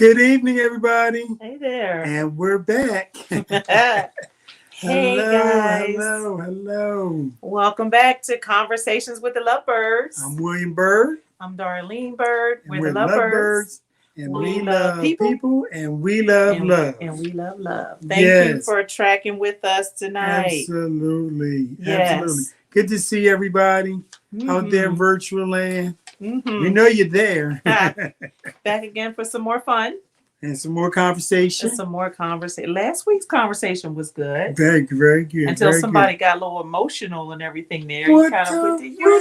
Good evening, everybody. Hey there. And we're back. Hey guys. Hello. Welcome back to Conversations with the LoveByrds. I'm William Bird. I'm Darlene Bird. And we're the LoveByrds. And we love people and we love love. And we love love. Thank you for tracking with us tonight. Absolutely. Yes. Absolutely. Good to see everybody out there in virtual land. We know you're there. Back again for some more fun. And some more conversation. Last week's conversation was good. Very good. Until somebody got a little emotional and everything there. You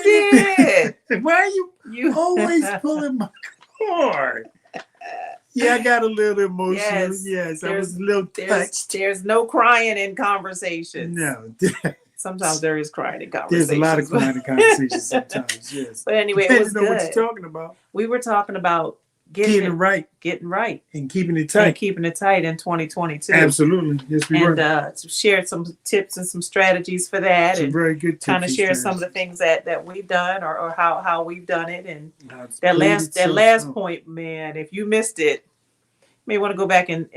did. Why are you always pulling my card? Yeah, I got a little emotional. Yes, I was a little touched. There's no crying in conversations. No. Sometimes there is crying in conversations. There's a lot of crying in conversations sometimes, yes. But anyway, it was good. What you're talking about. We were talking about getting it right. And keeping it tight. In 2022. Absolutely. Yes, we were. And shared some tips and some strategies for that. Some and very good tips. Kind of share some of the things that we've done or how we've done it. And that last point, man, if you missed it, you may want to go back and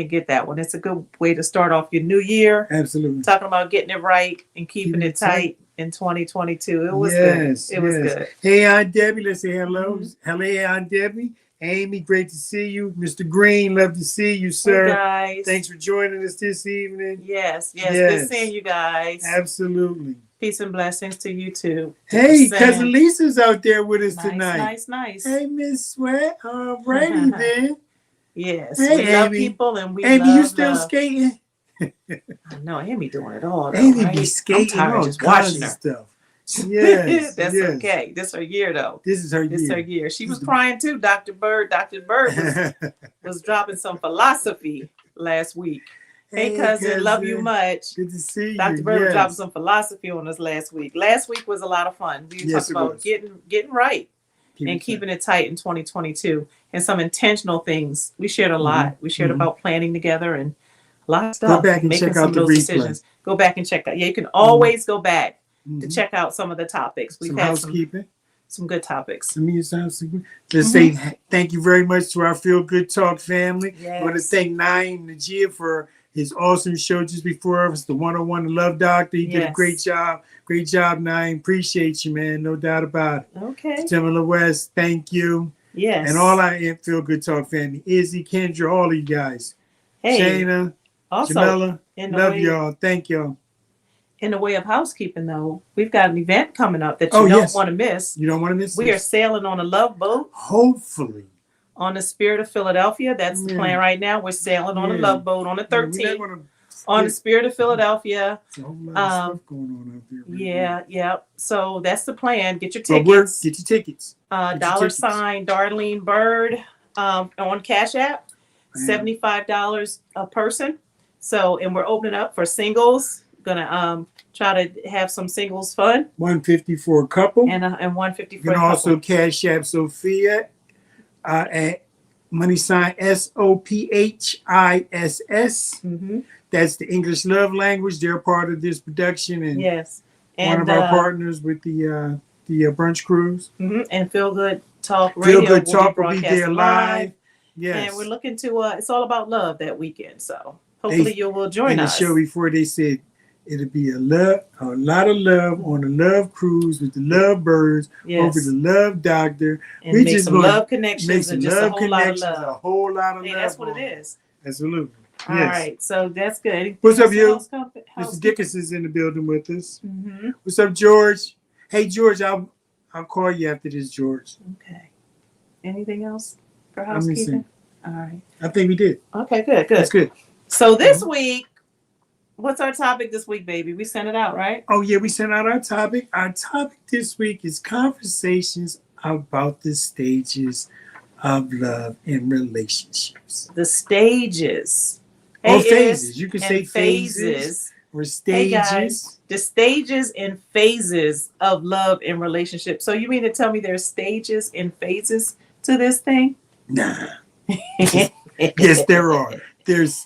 get that one. It's a good way to start off your new year. Absolutely. Talking about getting it right and keeping it tight in 2022. It was good. It was good. Hey, Aunt Debbie. Let's say hello. Hello, Aunt Debbie. Amy, great to see you. Mr. Green, love to see you, sir. Hey guys. Thanks for joining us this evening. Yes. Good seeing you guys. Absolutely. Peace and blessings to you too. Hey, Cousin Lisa's out there with us tonight. Nice. Hey, Miss Sweat. All righty then. Yes, hey, we love people and we Amy, love you still skating? I know, Amy doing it all. Though, Amy right? be skating. I'm tired just watching her. Stuff. Yes, that's okay. This is her year, though. This is her year. She was crying too, Dr. Bird. Dr. Bird was dropping some philosophy last week. Hey, cousin, love you much. Good to see you. Dr. Bird was dropping some philosophy on us last week. Last week was a lot of fun. We talked about getting right and keeping it tight in 2022 and some intentional things. We shared a lot. We shared about planning together and a lot of stuff. Go back and check out the replay. Go back and check that. Yeah, you can always go back to check out some of the topics. We've had some good topics. Let's say thank you very much to our Feel Good Talk family. I want to thank Naeem Najia for his awesome show just before us, the 101 The Love Doctor. He did a great job. Great job, Naeem. Appreciate you, man. No doubt about it. Okay. Timberland West, thank you. Yes. And all our Feel Good Talk family. Izzy, Kendra, all of you guys. Hey. Shayna, also, Jamila, love y'all. Thank y'all. In the way of housekeeping, though, we've got an event coming up that you don't want to miss. You don't want to miss We are sailing on a love boat. Hopefully. On the Spirit of Philadelphia. That's the plan right now. We're sailing on a love boat on the 13th. On the Spirit of Philadelphia. There's a whole lot of stuff going on out there. Yeah. So that's the plan. Get your tickets. Get your tickets. $sign Darlene Bird on Cash App. $75 a person. So, and we're opening up for singles. Gonna try to have some singles fun. $150 for a couple. And $150 for a couple. You can also Cash App Sophia at $SOPHISS. That's the English love language. They're part of this production and one of our partners with the brunch cruise. And Feel Good Talk Radio. Feel Good Talk will be there live. Yes. And we're looking to it's all about love that weekend. So hopefully you will join us. In the show before they said it'll be a lot of love on the Love Cruise with the LoveByrds over the Love Doctor. And we make some love connections and just a whole lot of love. A whole lot of love. That's what it is. Absolutely. All right. So that's good. What's up, you? Mr. Dickinson's in the building with us. What's up, George? Hey, George, I'll call you after this, George. Okay. Anything else for housekeeping? All right. I think we did. Okay, good. That's good. So this week, what's our topic this week, baby? We sent it out, right? Oh, yeah, we sent out our topic. Our topic this week is conversations about the stages of love in relationships. The stages. Or phases. You can say phases or stages. Hey guys, the stages and phases of love in relationships. So you mean to tell me there's stages and phases to this thing? Nah. Yes, there are. There's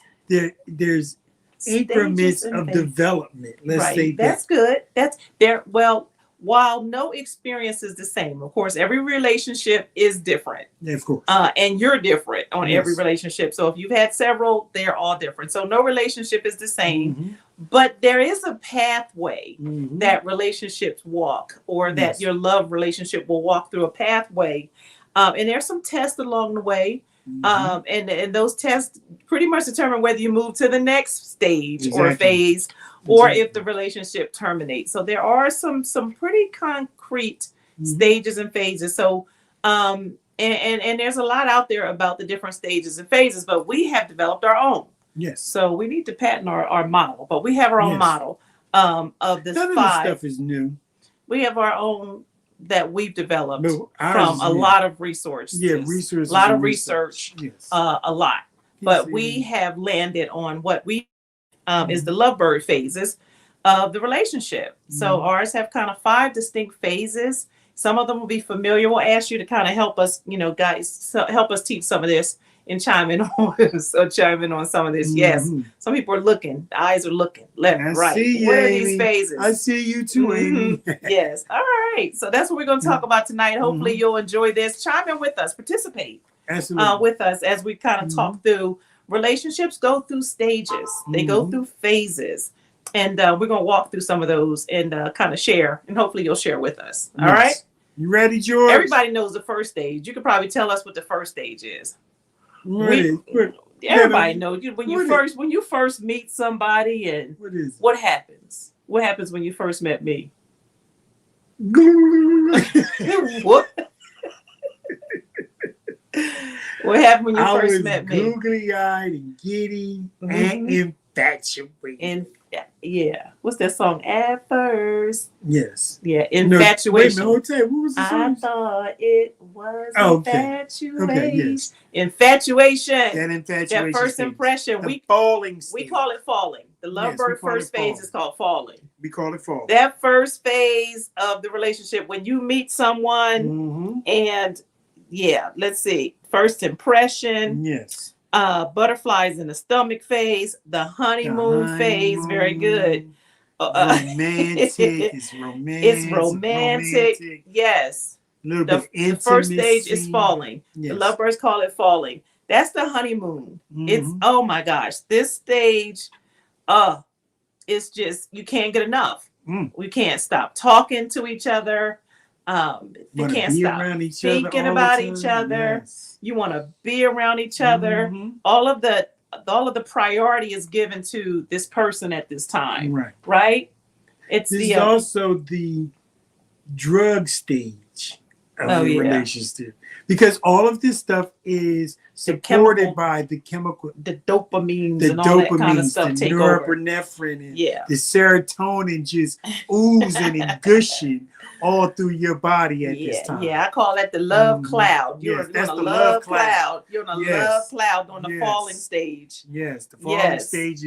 increments of development. Let's say that. That's good. That's there. Well, while no experience is the same, of course, every relationship is different. Yeah, of course. And you're different on every relationship. So if you've had several, they're all different. So no relationship is the same, but there is a pathway that relationships walk, or that your love relationship will walk through a pathway. And there's some tests along the way. And those tests pretty much determine whether you move to the next stage or phase, or if the relationship terminates. So there are some pretty concrete stages and phases. So and there's a lot out there about the different stages and phases, but we have developed our own. Yes. So we need to patent our model, but we have our own model of this None of this stuff is new. We have our own that we've developed from a lot of resources. Yeah, resources. A lot of research. Yes. A lot. But we have landed on what we is the LoveByrd phases of the relationship. So ours have kind of 5 distinct phases. Some of them will be familiar. We'll ask you to kind of help us, guys, help us teach some of this and chime in on some of this. Yes. Some people are looking. The eyes are looking left, right. What are these phases? I see you too, Amy. Yes. All right. So that's what we're going to talk about tonight. Hopefully you'll enjoy this. Chime in with us. Participate with us as we kind of talk through relationships. Go through stages. They go through phases. And we're going to walk through some of those and kind of share. And hopefully you'll share with us. All right? You ready, George? Everybody knows the first stage. You could probably tell us what the first stage is. Everybody knows when you first meet somebody, and what happens? What happens when you first met me? What? What happened when you first met me? Googly-eyed and giddy and infatuated. Yeah. What's that song? At first. Yes. Yeah. Infatuation. No, wait a minute, what was the song? I thought it was infatuation. Okay, yes. Infatuation. That infatuation. That first impression. We call it falling. The LoveByrd first phase is called falling. We call it falling. That first phase of the relationship, when you meet someone and let's see. First impression. Yes. Butterflies in the stomach phase, the honeymoon phase, very good. Romantic. It's romantic. It's romantic. Yes. The first stage is falling. Yes. The LoveByrds call it falling. That's the honeymoon. It's, oh my gosh, this stage, it's just, you can't get enough. We can't stop talking to each other. You can't stop thinking about each other. Yes. You want to be around each other. All of the priority is given to this person at this time. Right? This is also the drug stage of the relationship, because all of this stuff is supported by the chemical, the dopamines, and all that kind of stuff. The norepinephrine, and the serotonin just oozing and gushing all through your body at this time. Yeah, I call that the love cloud. You're on a love cloud. You're on a love cloud on the falling stage. Yes, the falling stage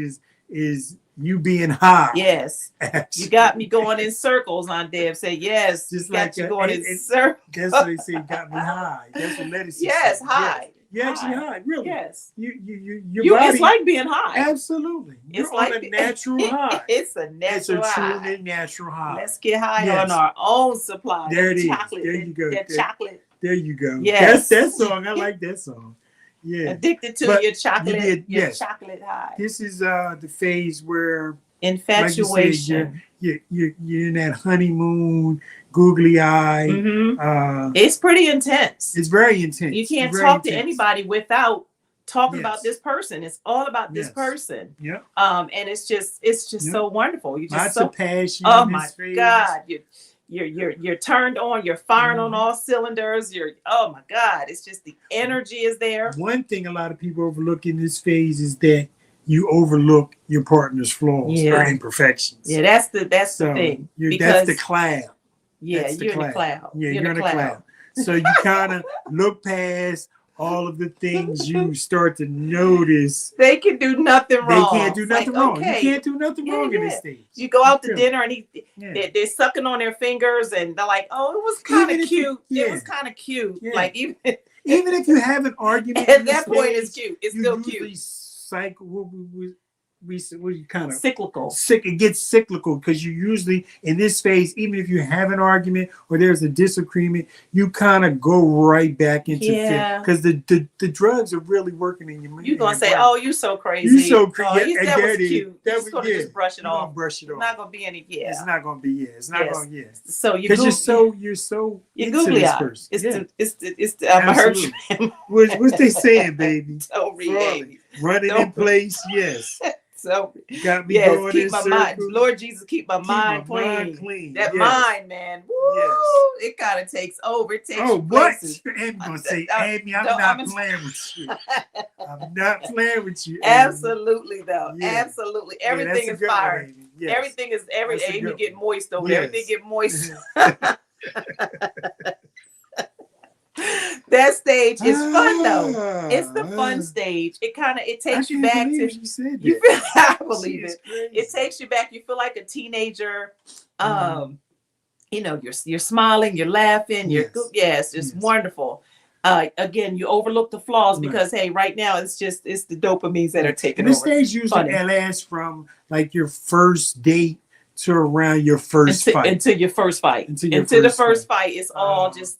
is you being high. Yes. Absolutely. You got me going in circles, Aunt Deb said. Yes. Just got you going in circles. That's what they say, got me high. That's what medicine says. High. You're actually high, really. Yes. Your body, it's like being high. Absolutely. You're on a natural high. It's a natural high. It's a truly natural high. Let's get high on our own supply. There it is. Chocolate, there you go. Chocolate. There you go. Yes. That's that song. I like that song. Yeah. Addicted to your chocolate. Your chocolate high. This is the phase where infatuation. Like you're in that honeymoon, googly eye. It's pretty intense. It's very intense. You can't talk to anybody without talking about this person. It's all about this person. Yeah. And it's just so wonderful. You just lots of passion. Oh my God. You're turned on. You're firing on all cylinders. Oh my God. It's just the energy is there. One thing a lot of people overlook in this phase is that you overlook your partner's flaws or imperfections. Yeah, that's the thing. That's the cloud. Yeah, you're in the cloud. Yeah, you're in the cloud. So you kind of look past all of the things you start to notice. They can do nothing wrong. They can't do nothing wrong. Okay. You can't do nothing wrong in this stage. You go out to dinner and they're sucking on their fingers and they're like, oh, it was kind of cute. It was kind of cute. Like even if you have an argument at that point, it's cute. It's still cute. kind of cyclical. It gets cyclical because you usually in this phase, even if you have an argument or there's a disagreement, you kind of go right back into because the drugs are really working in your mind. You're gonna say, "Oh, you so crazy. You so crazy. Oh, that was cute. You're just gonna just brush it off. off. Brush it off. It's not gonna be any. Yeah. It's not gonna be. It's not gonna. Yeah. So because you're so googly eye. It's I'm hurt you. What's they saying, baby? So baby. Running in place. Yes. So got me going keep in my circles. mind, Lord Jesus, keep my mind clean. That mind, man. Woo! It kind of takes over. It takes places. I'm gonna say, Amy, I'm not playing with you. I'm not playing with you. Amy. Absolutely, though. Yeah. Absolutely. Everything is fire. Yes. Everything is Amy get moist over there. Everything get moist. That stage is fun though. It's the fun stage. It takes you back to you feel I believe it. It takes you back. You feel like a teenager. You know, you're smiling, you're laughing, it's just wonderful. Again, you overlook the flaws because hey, right now it's the dopamines that are taking over. This stage usually lasts from like your first date to around your first fight. Until your first fight. Until the first fight, it's all just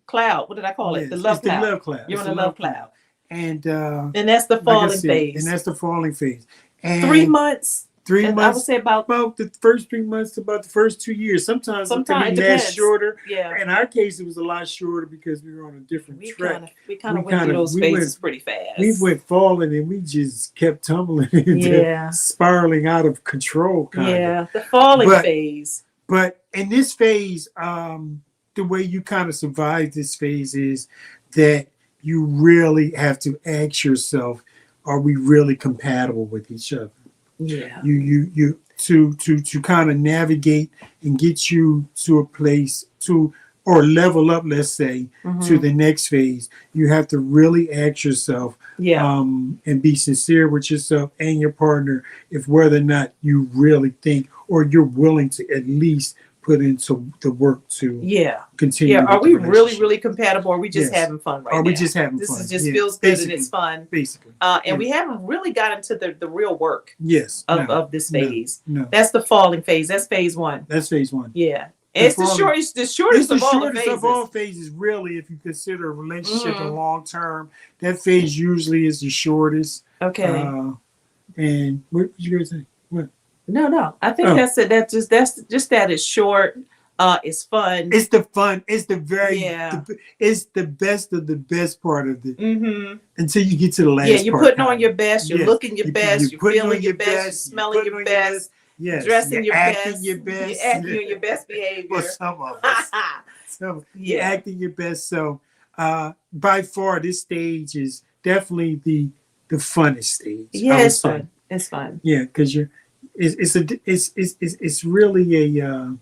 cloud. What did I call it? The love cloud. The love cloud. You're in a love cloud. And that's the falling phase. And that's the falling phase. And 3 months. 3 months. I would say about the first 3 months to about the first 2 years. Sometimes it can be less shorter. Yeah. In our case, it was a lot shorter because we were on a different track. We kind of went through those phases pretty fast. We went falling and we just kept tumbling into spiraling out of control. The falling phase. But in this phase, the way you kind of survive this phase is that you really have to ask yourself, are we really compatible with each other? Yeah. You to kind of navigate and get you to a place or level up, let's say, to the next phase. You have to really ask yourself and be sincere with yourself and your partner if whether or not you really think or you're willing to at least put into the work to continue. Yeah, are we really compatible? Or are we just having fun right now? Are we just having fun? This just feels good and it's fun. Basically. And we haven't really gotten to the real work of this phase. No. That's the falling phase. That's phase 1. That's phase 1. Yeah. It's the shortest of all the phases. Of all phases, really, if you consider a relationship a long term, that phase usually is the shortest. Okay. And what you guys think? What? No. I think that's it. That's just that it's short. It's fun. It's the fun. It's the very. It's the best of the best part of it. Until you get to the last part. Yeah, you're putting on your best. You're looking your best. You're feeling your best. You're smelling your best. Yes, dressing your acting best. Your best. You're acting your best behavior. Well, some of us. You're acting your best. So, by far, this stage is definitely the funnest stage. Yeah, it's fun. It's fun. Yeah, because it's really a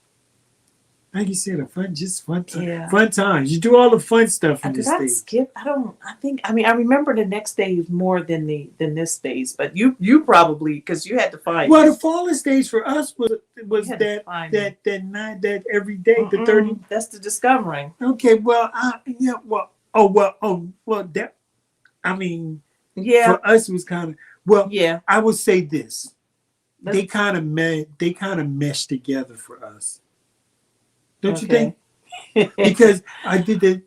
like you said, fun time. Fun times. You do all the fun stuff in this stage. I remember the next stage more than this phase, but you probably because you had to find. Well, the falling stage for us was that night, that every day, the 30. That's the discovering. Okay, well, that. I mean, for us it was kind of I would say this. They kind of meshed together for us. Don't you think? Because I did the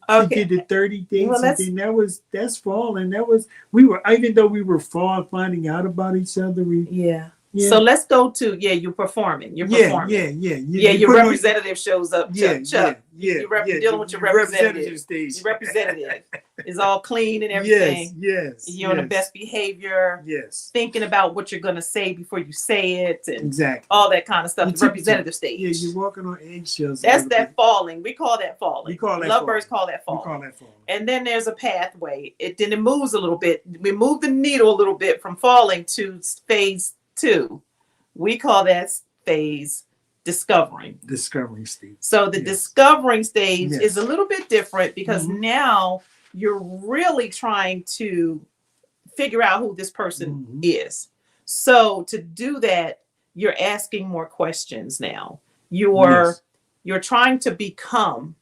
30 days, and then that's fall, and even though we were finding out about each other, So let's go to you're performing. You're performing. Your representative shows up. Chuck. You're dealing with your representative. Your representative is all clean and everything. Yes. You're on the best behavior. Yes. Thinking about what you're gonna say before you say it, and exactly all that kind of stuff. The representative stage. Yeah, you're walking on eggshells. That's that falling. We call that falling. LoveByrds call that falling. We call that falling. And then there's a pathway. Then it moves a little bit. We move the needle a little bit from falling to phase 2. We call that phase discovering stage. So the discovering stage is a little bit different because now you're really trying to figure out who this person is. So to do that, you're asking more questions now. You're trying to become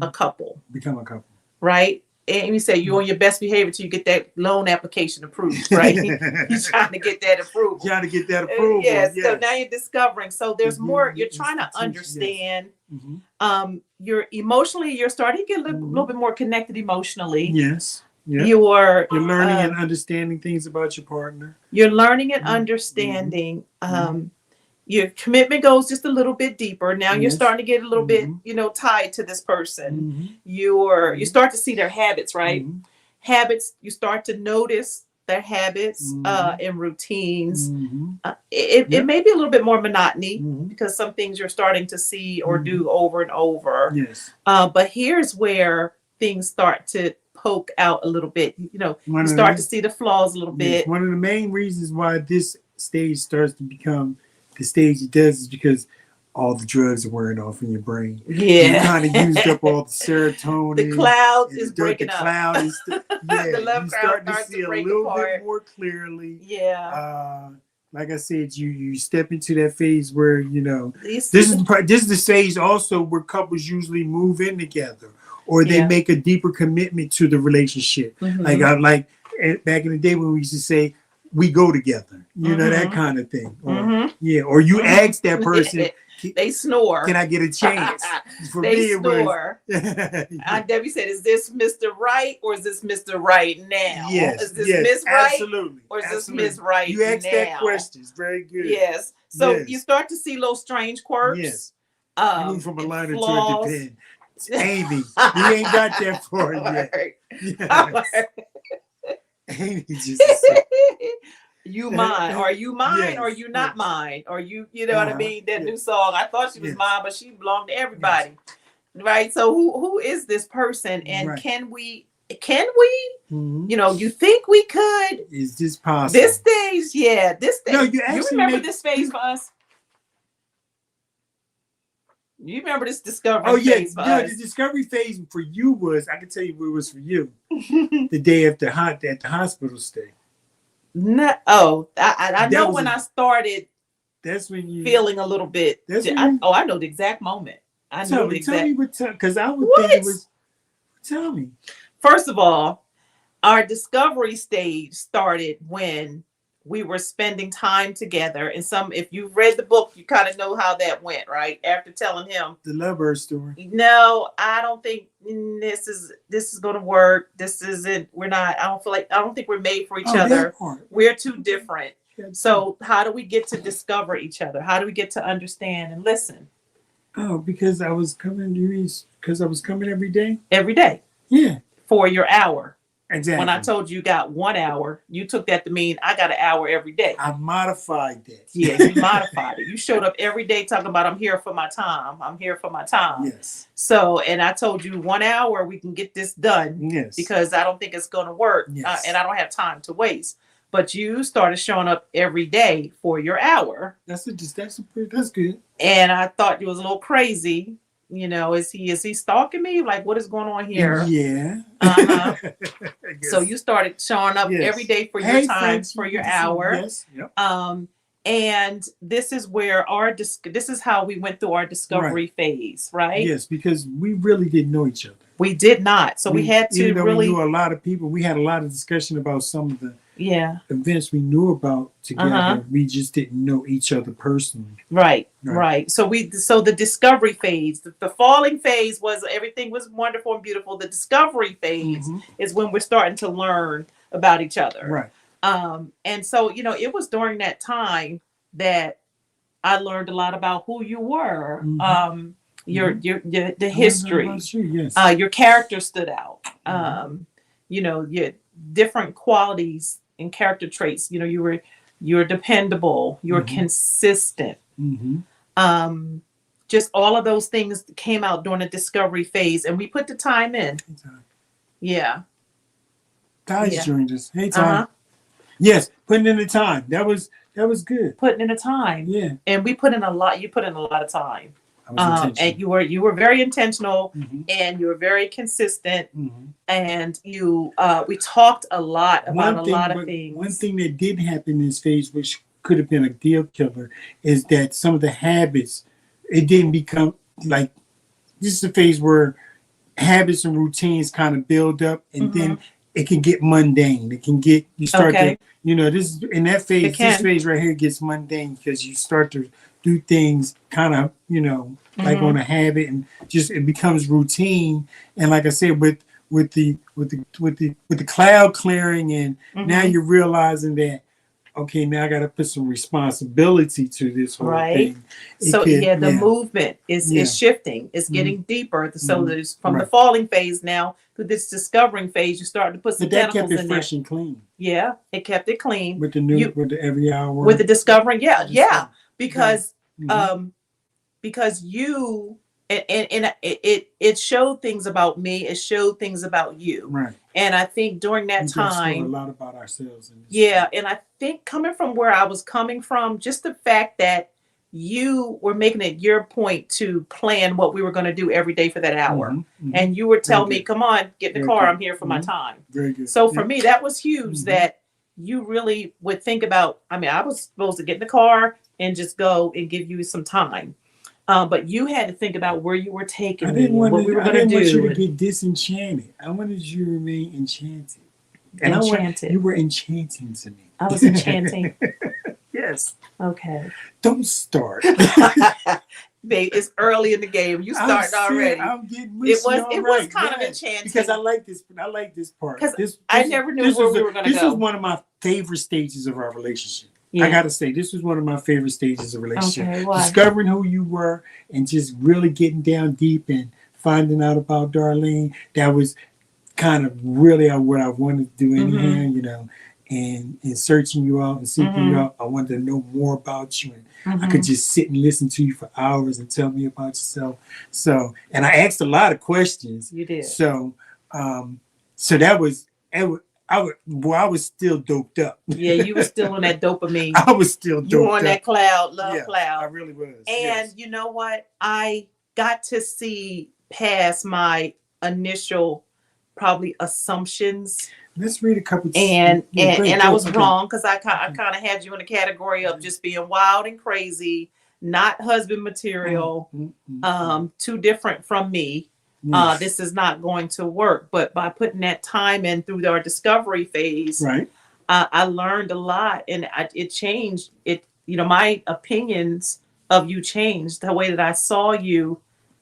a couple. Become a couple. Right? and you say you're on your best behavior till you get that loan application approved, right? You're trying to get that approval. Trying to get that approval. Yes. Yes. So now you're discovering. So there's more. You're trying to understand. Yes. You're emotionally. You're starting to get a little bit more connected emotionally. Yes. Yep. You're learning and understanding things about your partner. You're learning and understanding. Your commitment goes just a little bit deeper. Now you're starting to get a little bit, tied to this person. You start to see their habits, right? Habits. You start to notice their habits and routines. It may be a little bit more monotony because some things you're starting to see or do over and over. Yes. But here's where things start to poke out a little bit. You start to see the flaws a little bit. One of the main reasons why this stage starts to become the stage it does is because all the drugs are wearing off in your brain. Yeah. You kind of used up all the serotonin. The cloud is breaking up. The cloud is, the love you cloud start to see a little bit more clearly. Yeah. Like I said, you step into that phase where, this is the stage also where couples usually move in together or they make a deeper commitment to the relationship. Like back in the day when we used to say, we go together, that kind of thing. Or, or you ask that person, they snore. Can I get a chance? For they me, snore. Aunt Debbie said, is this Mr. Right or is this Mr. Right now? Yes. Is this Miss Right? Absolutely. Or is this Miss Right now? You asked that question. It's very good. Yes. So you start to see little strange quirks. Yes. You move from a liner to a depend. Amy, you ain't got that for yet. Yes. Amy just you mine? Are you mine? Or you not mine? Or you know what I mean? That new song. I thought she was mine, but she belonged to everybody. Right? So who is this person? And can we? You think we could? Is this possible? This stage, this stage. No, you remember this phase for us? You remember this discovery phase for us? The discovery phase for you was, I can tell you what it was for you. The day after at the hospital stay. No, I know when I started. That's when you feeling a little bit. I know the exact moment. I know the exact. Tell me what, because I would think it was. Tell me. First of all, our discovery stage started when we were spending time together. And if you've read the book, you kind of know how that went, right? After telling him the LoveByrds story. No, I don't think this is going to work. This isn't. We're not. I don't think we're made for each other. We're too different. So how do we get to discover each other? How do we get to understand and listen? Oh, because I was coming. Because I was coming every day. Every day. Yeah. For your hour. Exactly. When I told you got 1 hour, you took that to mean I got an hour every day. I modified that. Yeah, you modified it. You showed up every day talking about I'm here for my time. I'm here for my time. Yes. So, and I told you 1 hour we can get this done. Yes. Because I don't think it's going to work. Yes. And I don't have time to waste. But you started showing up every day for your hour. That's good. And I thought you was a little crazy. Is he stalking me? Like, what is going on here? Yeah. So you started showing up every day for your time, for your hour. Yes. Yep. And this is where this is how we went through our discovery phase, right? Yes, because we really didn't know each other. We did not. So we had to even though really. We knew a lot of people. We had a lot of discussion about some of the events we knew about together. We just didn't know each other personally. Right. So the discovery phase, the falling phase was everything was wonderful and beautiful. The discovery phase is when we're starting to learn about each other. Right. And so, it was during that time that I learned a lot about who you were. The history. Your character stood out. Your different qualities and character traits. You're dependable. You're consistent. Just all of those things came out during the discovery phase, and we put the time in. Yeah. Ty's joined us. Hey, Ty. Yes, putting in the time. That was good. Putting in the time. Yeah. And we put in a lot. You put in a lot of time. And you were very intentional, and you were very consistent, and we talked a lot about a lot of things. One thing that did happen in this phase, which could have been a deal killer, is that some of the habits, it didn't become like, this is a phase where habits and routines kind of build up, and then it can get mundane. It can get, you start to, this in that phase, this phase right here gets mundane because you start to do things kind of, like on a habit, and just it becomes routine. And like I said, with the cloud clearing, and now you're realizing that, okay, now I got to put some responsibility to this whole thing. The movement is shifting. It's getting deeper. So there's from the falling phase now to this discovering phase, you start to put some tentacles in there. But that kept it fresh and clean. Yeah, it kept it clean. With the with the every hour. With the discovering, because because you and it showed things about me. It showed things about you. Right. And I think during that time, a lot about ourselves. And I think coming from where I was coming from, just the fact that you were making it your point to plan what we were going to do every day for that hour. And you would tell me, come on, get in the car. I'm here for my time. Very good. So for me, that was huge that you really would think about. I mean, I was supposed to get in the car and just go and give you some time. But you had to think about where you were taking me, what we were going to do. I didn't want you to get disenchanted. I wanted you to remain enchanted. And you were enchanting to me. I was enchanting. Yes. Okay. Don't start. Babe, it's early in the game. You started already. I'm getting mushy. It was kind of enchanting. Because I like this part. Because I never knew where we were going to go. This was one of my favorite stages of our relationship. Yeah. I got to say, this was one of my favorite stages of relationship. Okay, why? Discovering who you were and just really getting down deep and finding out about Darlene. That was kind of really what I wanted to do anyhow, and searching you out and seeking you out. I wanted to know more about you. And I could just sit and listen to you for hours and tell me about yourself. So, and I asked a lot of questions. You did. So, that was, I was still doped up. Yeah, you were still on that dopamine. I was still doped up. You were on that cloud, cloud. I really was. And you know what? I got to see past my initial probably assumptions. Let's read a couple. And I was wrong because I kind of had you in the category of just being wild and crazy, not husband material, too different from me. Yes. This is not going to work. But by putting that time in through our discovery phase, I learned a lot, and it changed. My opinions of you changed. The way that I saw you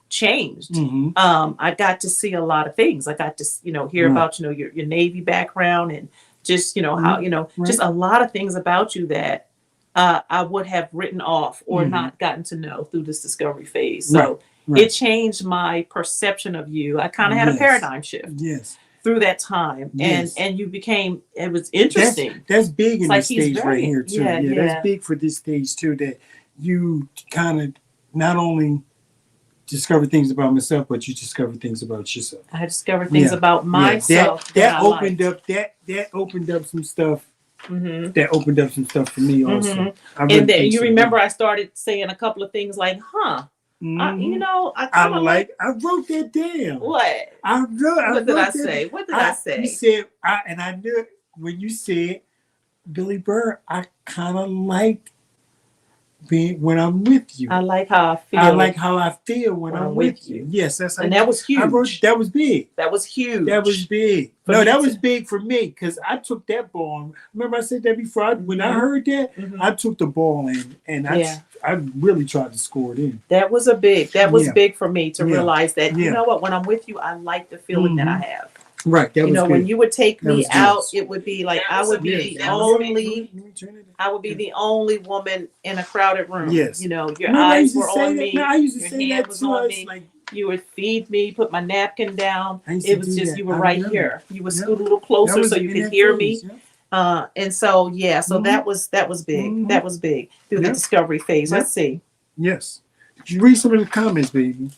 changed. I got to see a lot of things. I got to hear about your Navy background, and just how just a lot of things about you that I would have written off or not gotten to know through this discovery phase. So. It changed my perception of you. I kind of had a paradigm shift through that time. And you became, it was interesting. That's big in this stage right here too. Yeah, that's big for this stage too, that you kind of not only discover things about myself, but you discover things about yourself. I discovered things about myself. That opened up some stuff. That opened up some stuff for me also. And then you remember I started saying a couple of things like, I wrote that down. What? What did I say? You said, and I knew it when you said, Billy Bird, I kind of like being when I'm with you. I like how I feel. I like how I feel when I'm with you. Yes, that's. And that was huge. That was big. That was huge. That was big. That was big for me because I took that ball. Remember I said that before. When I heard that, I took the ball and I really tried to score it in. That was big for me to realize that you know what, when I'm with you, I like the feeling that I have. Right. That was good. When you would take me out, it would be like I would be the only woman in a crowded room. Yes. Your eyes were on me. I used to say your hand was on me. Like, you would feed me, put my napkin down. It was just you were right here. You would scoot a little closer so you could hear me. And so that was big. That was big through the discovery phase. Let's see. Yes. Did you read some of the comments, baby?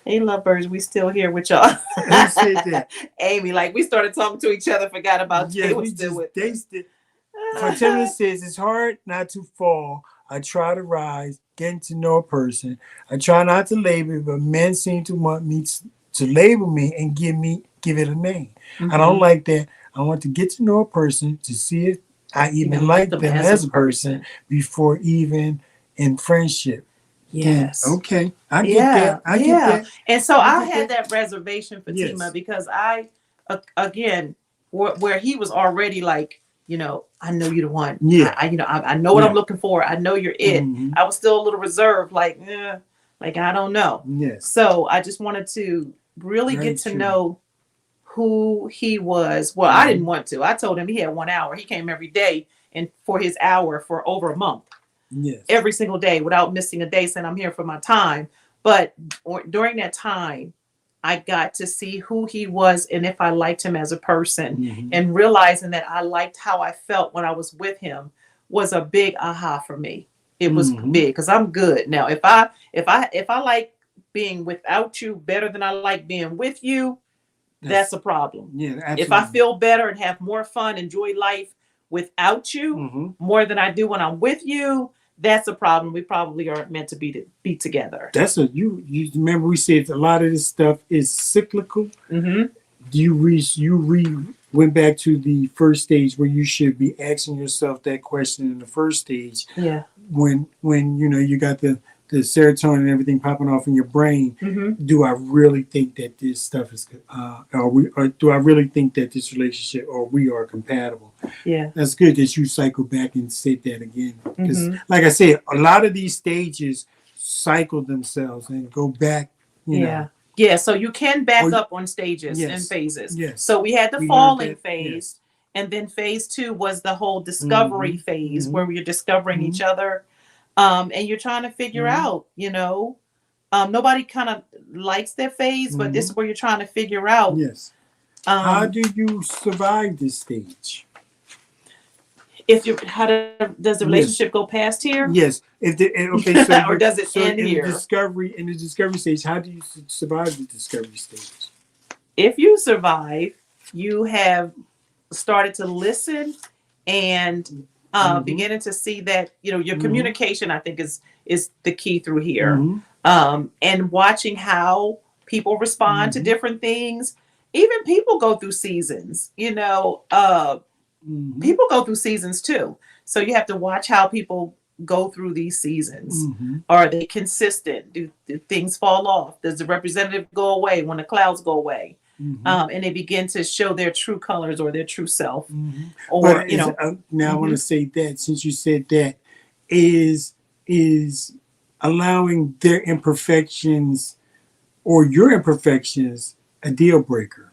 Hey, lovebirds, we still here with y'all. Who said that? Amy, like we started talking to each other, forgot about you. Fortuna says it's hard not to fall. I try to rise, getting to know a person. I try not to label, but men seem to want me to label me and give it a name. I don't like that. I want to get to know a person to see if I even like them as a person before even in friendship. Yes. Okay. I get that. I get that. And so I had that reservation for Tima because again, where he was already like, I know you're the one. Yeah. I know what I'm looking for. I know you're it. I was still a little reserved, like I don't know. Yes. So I just wanted to really get to know who he was. Well, I didn't want to. I told him he had 1 hour. He came every day and for his hour for over a month. Yes. Every single day without missing a day, saying I'm here for my time. But during that time, I got to see who he was and if I liked him as a person, and realizing that I liked how I felt when I was with him was a big aha for me. It was big because I'm good now. If I like being without you better than I like being with you, that's a problem. Yeah, absolutely. If I feel better and have more fun, enjoy life without you more than I do when I'm with you, that's a problem. We probably aren't meant to be together. That's you remember we said a lot of this stuff is cyclical. You went back to the first stage where you should be asking yourself that question in the first stage. Yeah. When you got the serotonin and everything popping off in your brain, do I really think that this stuff is or do I really think that this relationship or we are compatible? Yeah. That's good that you cycle back and said that again. Because like I said, a lot of these stages cycle themselves and go back, Yeah, so you can back up on stages and phases. Yes. So we had the falling phase, and then phase 2 was the whole discovery phase where you're discovering each other. And you're trying to figure out, nobody kind of likes that phase, but this is where you're trying to figure out. Yes. How do you survive this stage? Does the relationship go past here? Yes. Or does it end here? In the discovery stage, how do you survive the discovery stage? If you survive, you have started to listen and beginning to see that your communication, I think, is the key through here. And watching how people respond to different things. Even people go through seasons. People go through seasons too. So you have to watch how people go through these seasons. Are they consistent? Do things fall off? Does the representative go away when the clouds go away? And they begin to show their true colors or their true self. Or now I want to say that since you said that is allowing their imperfections or your imperfections a deal breaker.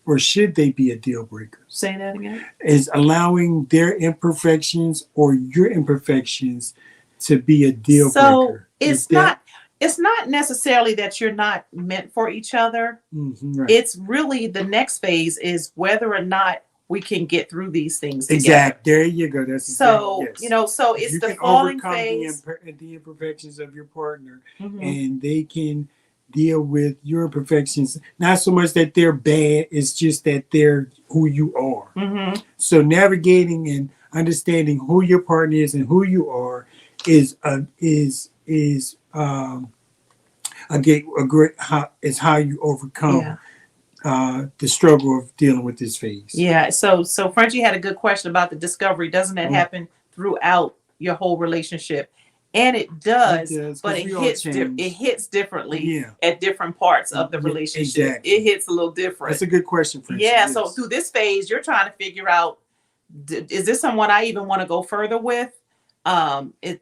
Or should they be a deal breaker? Say that again. Is allowing their imperfections or your imperfections to be a deal breaker. So it's not necessarily that you're not meant for each other. Right. It's really the next phase is whether or not we can get through these things together. Exactly. There you go. That's so so it's the falling phase. The imperfections of your partner, and they can deal with your imperfections. Not so much that they're bad, it's just that they're who you are. So navigating and understanding who your partner is and who you are is how you overcome the struggle of dealing with this phase. Yeah. So Frenchie had a good question about the discovery. Doesn't that happen throughout your whole relationship? And it does, but it hits differently at different parts of the relationship. Exactly. It hits a little different. That's a good question, Frenchie. Yeah. So through this phase, you're trying to figure out, is this someone I even want to go further with? Is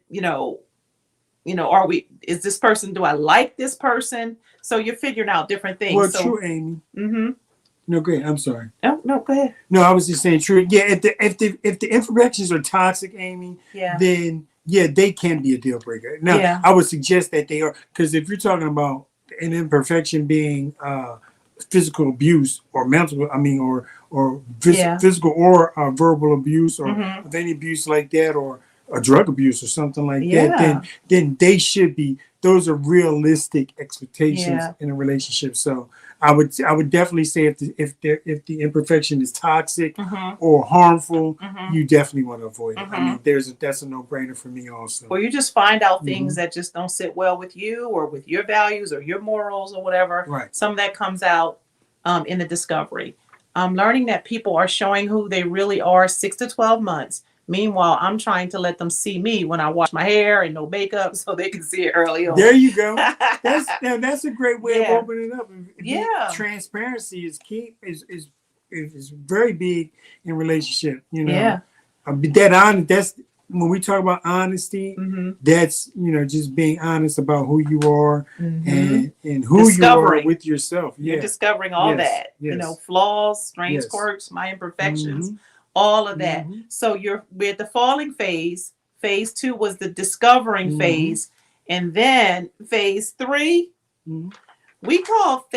this person, do I like this person? So you're figuring out different things. Well, true, Amy. No, great. I'm sorry. Oh, no, go ahead. No, I was just saying true. Yeah, if the imperfections are toxic, Amy, then they can be a deal breaker. Now, I would suggest that they are, because if you're talking about an imperfection being physical abuse or mental, physical or verbal abuse or of any abuse like that, or a drug abuse or something like that, then they should be. Those are realistic expectations in a relationship. So I would definitely say if the imperfection is toxic or harmful, you definitely want to avoid it. I mean, that's a no-brainer for me also. Or you just find out things that just don't sit well with you or with your values or your morals or whatever. Right. Some of that comes out in the discovery. Learning that people are showing who they really are 6 to 12 months. Meanwhile, I'm trying to let them see me when I wash my hair and no makeup so they can see it early on. There you go. That's a great way of opening up. Yeah. Transparency is key, is very big in relationship, you know. Yeah. That's when we talk about honesty, that's, you know, just being honest about who you are and who you are with yourself. Yeah. You're discovering all that, you know, flaws, strengths, quirks, my imperfections, all of that. So we're at the falling phase. Phase 2 was the discovering phase. And then phase 3, we call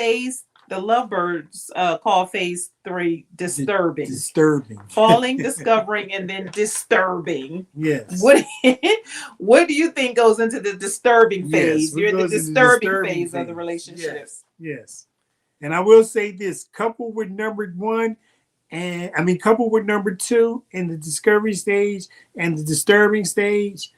the LoveByrds call phase 3 disturbing. Falling, discovering, and then disturbing. Yes. What do you think goes into the disturbing phase? You're in the disturbing phase of the relationship. Yes. And I will say this, coupled with number 2 in the discovery stage and the disturbing stage,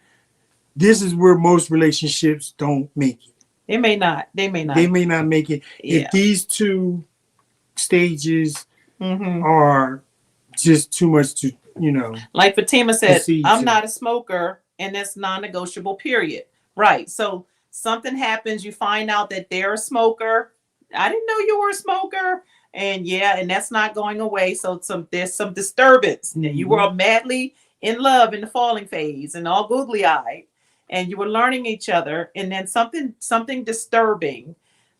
this is where most relationships don't make it. They may not make it. If these 2 stages are just too much to, you know. Like Fatima said, I'm not a smoker, and that's non-negotiable, period. Right. So something happens, you find out that they're a smoker. I didn't know you were a smoker. And and that's not going away. So there's some disturbance. You were all madly in love in the falling phase and all googly-eyed. And you were learning each other, and then something disturbing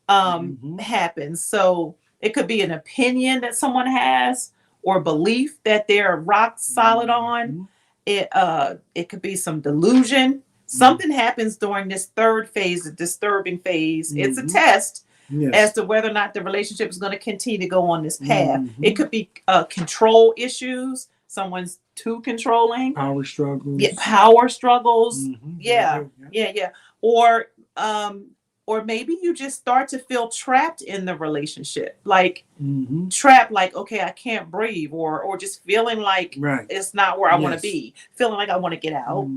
happens. So it could be an opinion that someone has, or belief that they're rock solid on. It could be some delusion. Something happens during this 3rd phase, the disturbing phase. It's a test as to whether or not the relationship is going to continue to go on this path. It could be control issues. Someone's too controlling. Power struggles. Yeah, power struggles. Yeah. Or maybe you just start to feel trapped in the relationship. Like trapped, like, okay, I can't breathe, or just feeling like it's not where I want to be. Feeling like I want to get out.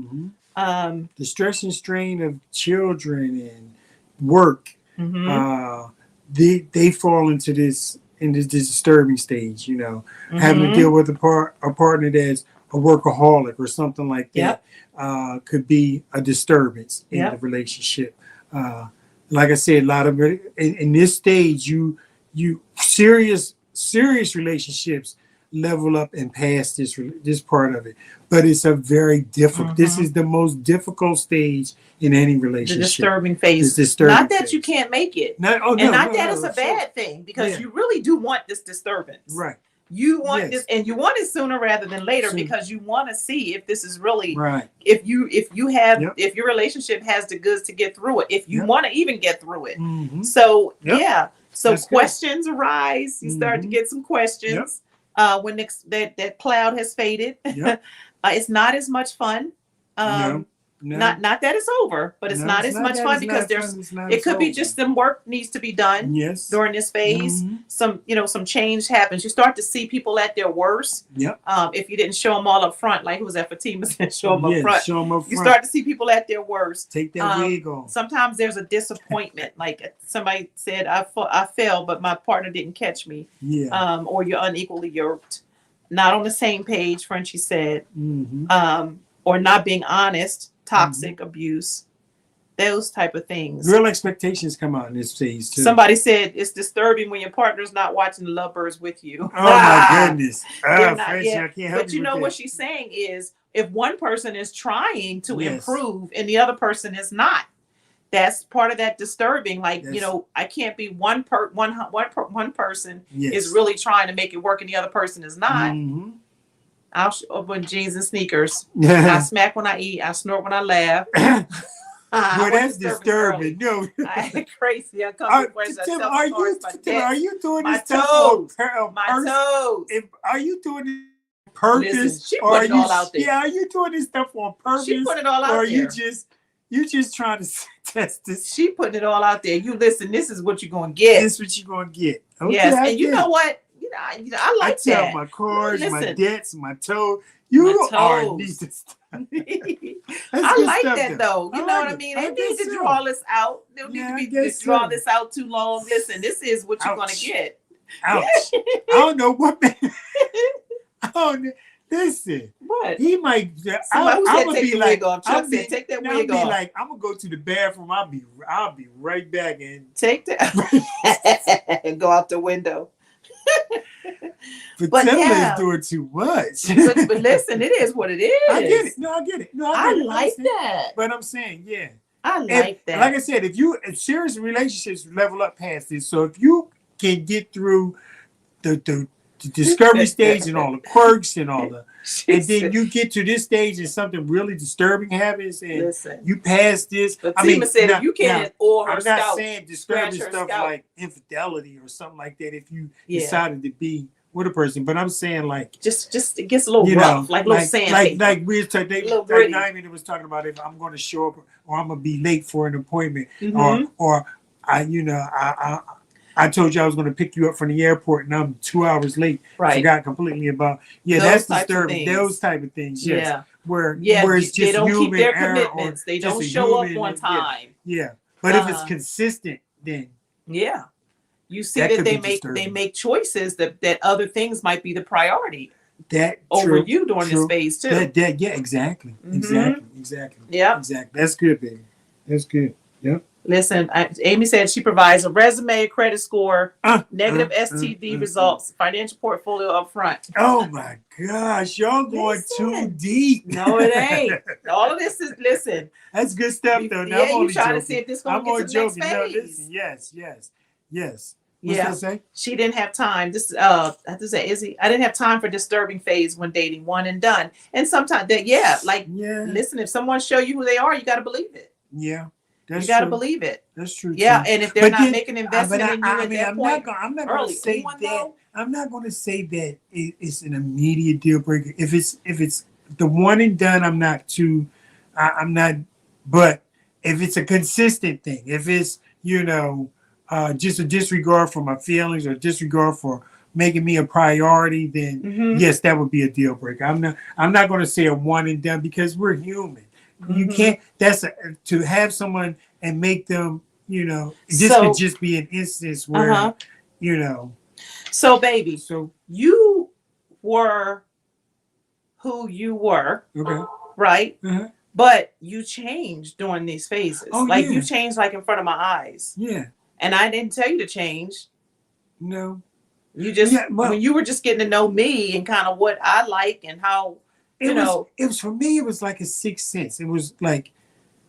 The stress and strain of children and work, they fall into this disturbing stage, you know, having to deal with a partner that's a workaholic or something like that. Could be a disturbance in the relationship. Like I said, a lot of it in this stage, you serious relationships level up and pass this part of it. But it's a very difficult. This is the most difficult stage in any relationship. The disturbing phase. Not that you can't make it. Not that it's a bad thing, because you really do want this disturbance. Right. You want this, and you want it sooner rather than later, because you want to see if this is really if your relationship has the goods to get through it, if you want to even get through it. So so that's questions arise. You start to get some questions when that cloud has faded. It's not as much fun. Not that it's over, but it's not as much fun, because it could be just some work needs to be done during this phase. Some change happens. You start to see people at their worst. If you didn't show them all up front, like who was that, Fatima said, show them up front. You start to see people at their worst. Take that wig off. Sometimes there's a disappointment, like somebody said, I fell, but my partner didn't catch me. Or you're unequally yoked, not on the same page, Frenchie said, or not being honest. Toxic abuse, those type of things. Real expectations come out in this phase too. Somebody said it's disturbing when your partner's not watching the LoveByrds with you. Oh my goodness! I can't help but you know what she's saying is, if one person is trying to improve and the other person is not, that's part of that disturbing. Like I can't be one person is really trying to make it work and the other person is not. I'll open jeans and sneakers. I smack when I eat. I snort when I laugh. Well, that's disturbing. No, I ain't crazy. I come with questions. Are you doing this stuff on purpose? Are you doing it on purpose? Listen, she put it all out there. Yeah, are you doing this stuff on purpose? She put it all out there. Or you just trying to test this? She putting it all out there. You listen. This is what you're gonna get. This is what you're gonna get. Okay, yes, and you know what? I like that. I tell my cars, my debts, my toe. You are neat. I like that though. You know what I mean? They need to draw this out. They don't need to draw this out too long. Listen, this is what you're gonna get. Ouch. I don't know what Oh, listen. What? He might. Somebody I'm said gonna take be the like, wig off. Chuck said take that wig off. Like, I'm gonna go to the bathroom. I'll be right back and take that and go out the window. But Timberlake's doing too much. but listen, it is what it is. I get it. No, I get it. No, I like that. But I'm saying, yeah. I like that. Like I said, if serious relationships level up past this, so if you can get through the discovery stage and all the quirks and all the, and then you get to this stage and something really disturbing happens, and you pass this. But Tima said if you can't, or her I'm not saying disturbing stuff like infidelity or something like that. If you decided to be with a person, but I'm saying like just it gets a little rough, like little sand, like we was talking. Like Naomi was talking about if I'm going to show up or I'm going to be late for an appointment, or I told you I was going to pick you up from the airport and I'm 2 hours late. Right. Forgot completely about that's disturbing. Those type of things. Yes. Yeah. Where it's just they don't keep their commitments. They don't show up on time. Yeah. But if it's consistent, then you see that they make choices that other things might be the priority. Over you during this phase too. Exactly. Yeah. Exactly. That's good, baby. That's good. Yep. Listen, Amy said she provides a resume, a credit score, negative STD results, financial portfolio up front. Oh my gosh, y'all going too deep. No, it ain't. All of this is That's good stuff though. Now, I'm only trying to see if this going to get to the next phase. No, listen, yes. What's that say? She didn't have time. I didn't have time for disturbing phase when dating, one and done. And sometimes listen, if someone show you who they are, you got to believe it. Yeah. You got to believe it. That's true. Yeah, and if they're not making investment in you at that point, I'm not going to say that. I'm not going to say that it's an immediate deal breaker. If it's the one and done, I'm not. But if it's a consistent thing, if it's just a disregard for my feelings or disregard for making me a priority, then yes, that would be a deal breaker. I'm not going to say a one and done because we're human. You can't. To have someone and make them. This could just be an instance where, So, baby. So you were who you were, right? But you changed during these phases. You changed you changed in front of my eyes. Yeah. And I didn't tell you to change. No. You just when you were just getting to know me and kind of what I like and how. It was for me. It was like a sixth sense. It was like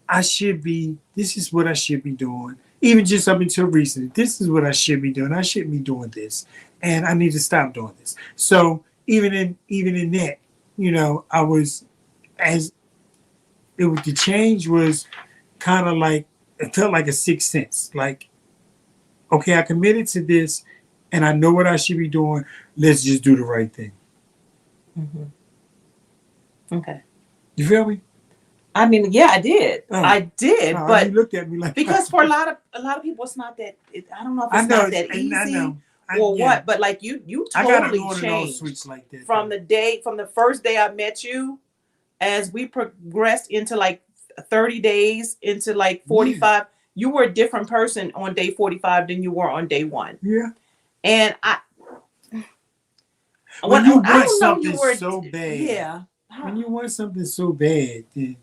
this is what I should be doing. Even just up until recently, this is what I should be doing. I shouldn't be doing this, and I need to stop doing this. So even in that, I was the change was kind of like it felt like a sixth sense. Like, okay, I committed to this, and I know what I should be doing. Let's just do the right thing. Okay. You feel me? I mean, yeah, I did. I did, but you looked at me like because for a lot of people, it's not that. I don't know if it's not that easy or what. But like you totally changed like that, from the first day I met you, as we progressed into like 30 days into like 45. Yeah. You were a different person on day 45 than you were on day 1. Yeah. And when you want something so bad. Yeah. When you want something so bad, then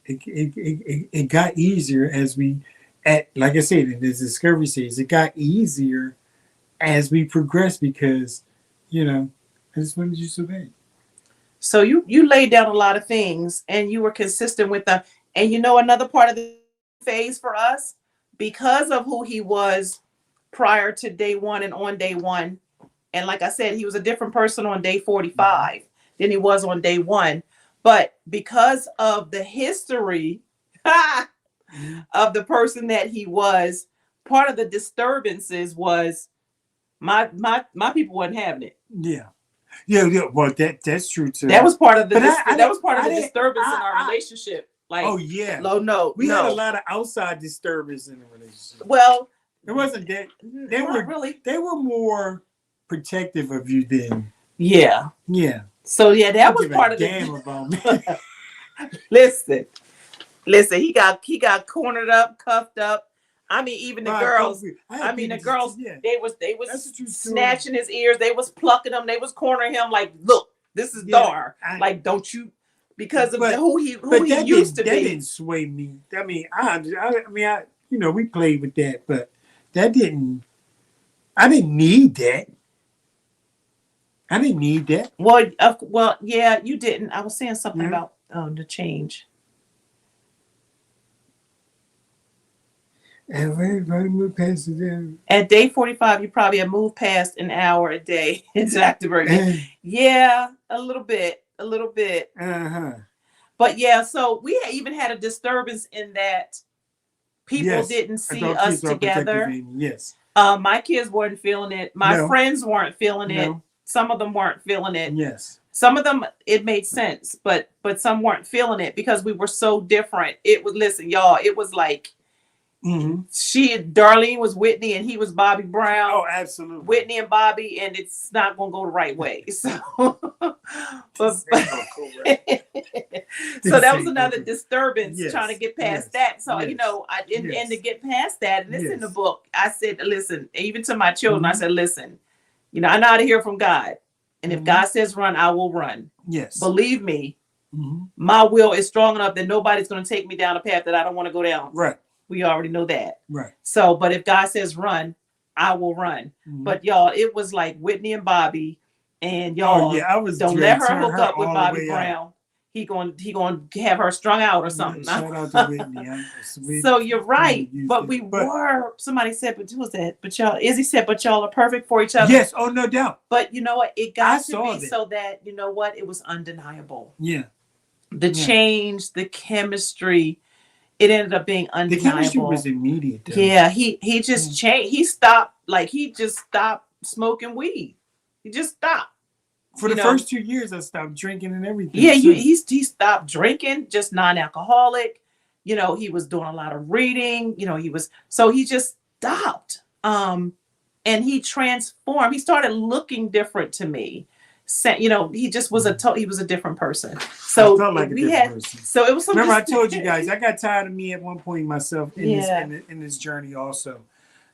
it got easier as like I said, in this discovery stage, it got easier as we progressed because, I just wanted you so bad. So you laid down a lot of things and you were consistent with them. And another part of the phase for us, because of who he was prior to day 1 and on day 1. And like I said, he was a different person on day 45 than he was on day 1. But because of the history of the person that he was, part of the disturbances was my people wasn't having it. Yeah. Well, that's true too. That was part of the disturbance in our relationship. Like, oh yeah, we had a lot of outside disturbance in the relationship. Well, it wasn't that they were more protective of you than yeah. So that was part of the game about me. Listen, he got cornered up, cuffed up. I mean, even the girls. The girls. Yeah. They was snatching his ears. They was plucking him. They was cornering him. Like, look, this is Dar. Like, don't you? Because of who he used to be. That didn't sway me. I mean, we played with that, but that didn't. I didn't need that. I didn't need that. Well, yeah, you didn't. I was saying something about the change. And everybody moved past it. At day 45, you probably have moved past an hour a day into active birthday. Yeah, a little bit. But yeah, so we even had a disturbance in that people didn't see us together. Yes. My kids weren't feeling it. My friends weren't feeling it. Some of them weren't feeling it. Yes. Some of them, it made sense, but some weren't feeling it because we were so different. It was, listen, y'all, it was like, Darlene was Whitney and he was Bobby Brown. Oh, absolutely. Whitney and Bobby, and it's not going to go the right way. So, so that was another disturbance trying to get past that. So, and to get past that, and it's in the book. I said, listen, even to my children, I said, listen, I know how to hear from God. And if God says run, I will run. Yes. Believe me, my will is strong enough that nobody's going to take me down a path that I don't want to go down. Right. We already know that. Right. So, but if God says run, I will run. But y'all, it was like Whitney and Bobby, and y'all don't let her hook up with Bobby Brown. He going to have her strung out or something. Shout out to Whitney. So you're right. But somebody said, but who was that? But y'all, Izzy said, but y'all are perfect for each other. Yes. Oh, no doubt. But you know what? It got to be so that, it was undeniable. Yeah. The change, the chemistry, it ended up being undeniable. The chemistry was immediate. Though. Yeah, he just changed. He stopped smoking weed. He just stopped. For the first 2 years, I stopped drinking and everything. Yeah, he stopped drinking, just non-alcoholic. He was doing a lot of reading. He just stopped. And he transformed. He started looking different to me. He just was he was a different person. So I felt like person. So it was something. Remember, I told you guys I got tired of me at one point myself in this journey also.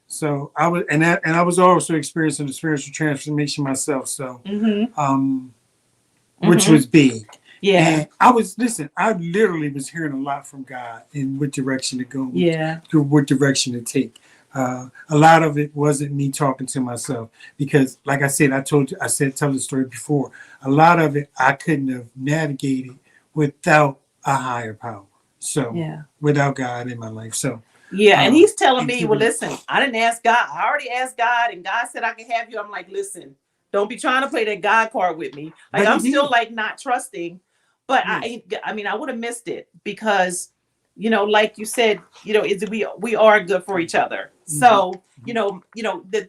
So I was I was also experiencing the spiritual transformation myself. So which was big. Yeah. And I literally was hearing a lot from God in what direction to go. Yeah. What direction to take. A lot of it wasn't me talking to myself because, like I said, tell the story before. A lot of it I couldn't have navigated without a higher power. So without God in my life. So and he's telling me, well, listen, I didn't ask God. I already asked God, and God said I can have you. I'm like, listen, don't be trying to play that God card with me. Like I'm still like not trusting, but I would have missed it because. Like you said, we are good for each other. So, the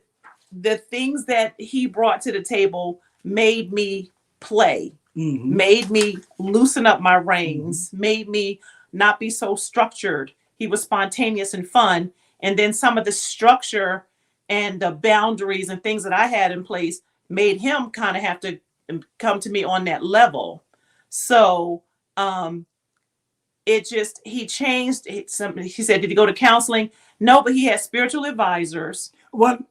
things that he brought to the table made me play, made me loosen up my reins, made me not be so structured. He was spontaneous and fun. And then some of the structure and the boundaries and things that I had in place made him kind of have to come to me on that level. So, he changed. He said, did he go to counseling? No, but he had spiritual advisors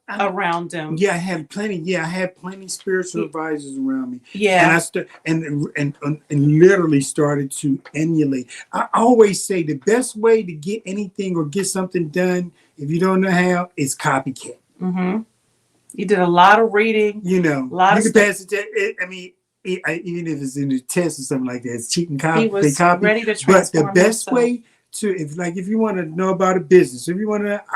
around him. Yeah, I had plenty spiritual advisors around me. Yeah. And literally started to emulate. I always say the best way to get anything or get something done, if you don't know how, is copycat. You did a lot of reading. You can pass it. Even if it's in a test or something like that, it's cheating copy. He was ready to transform. But the best way to, if you want to know about a business, I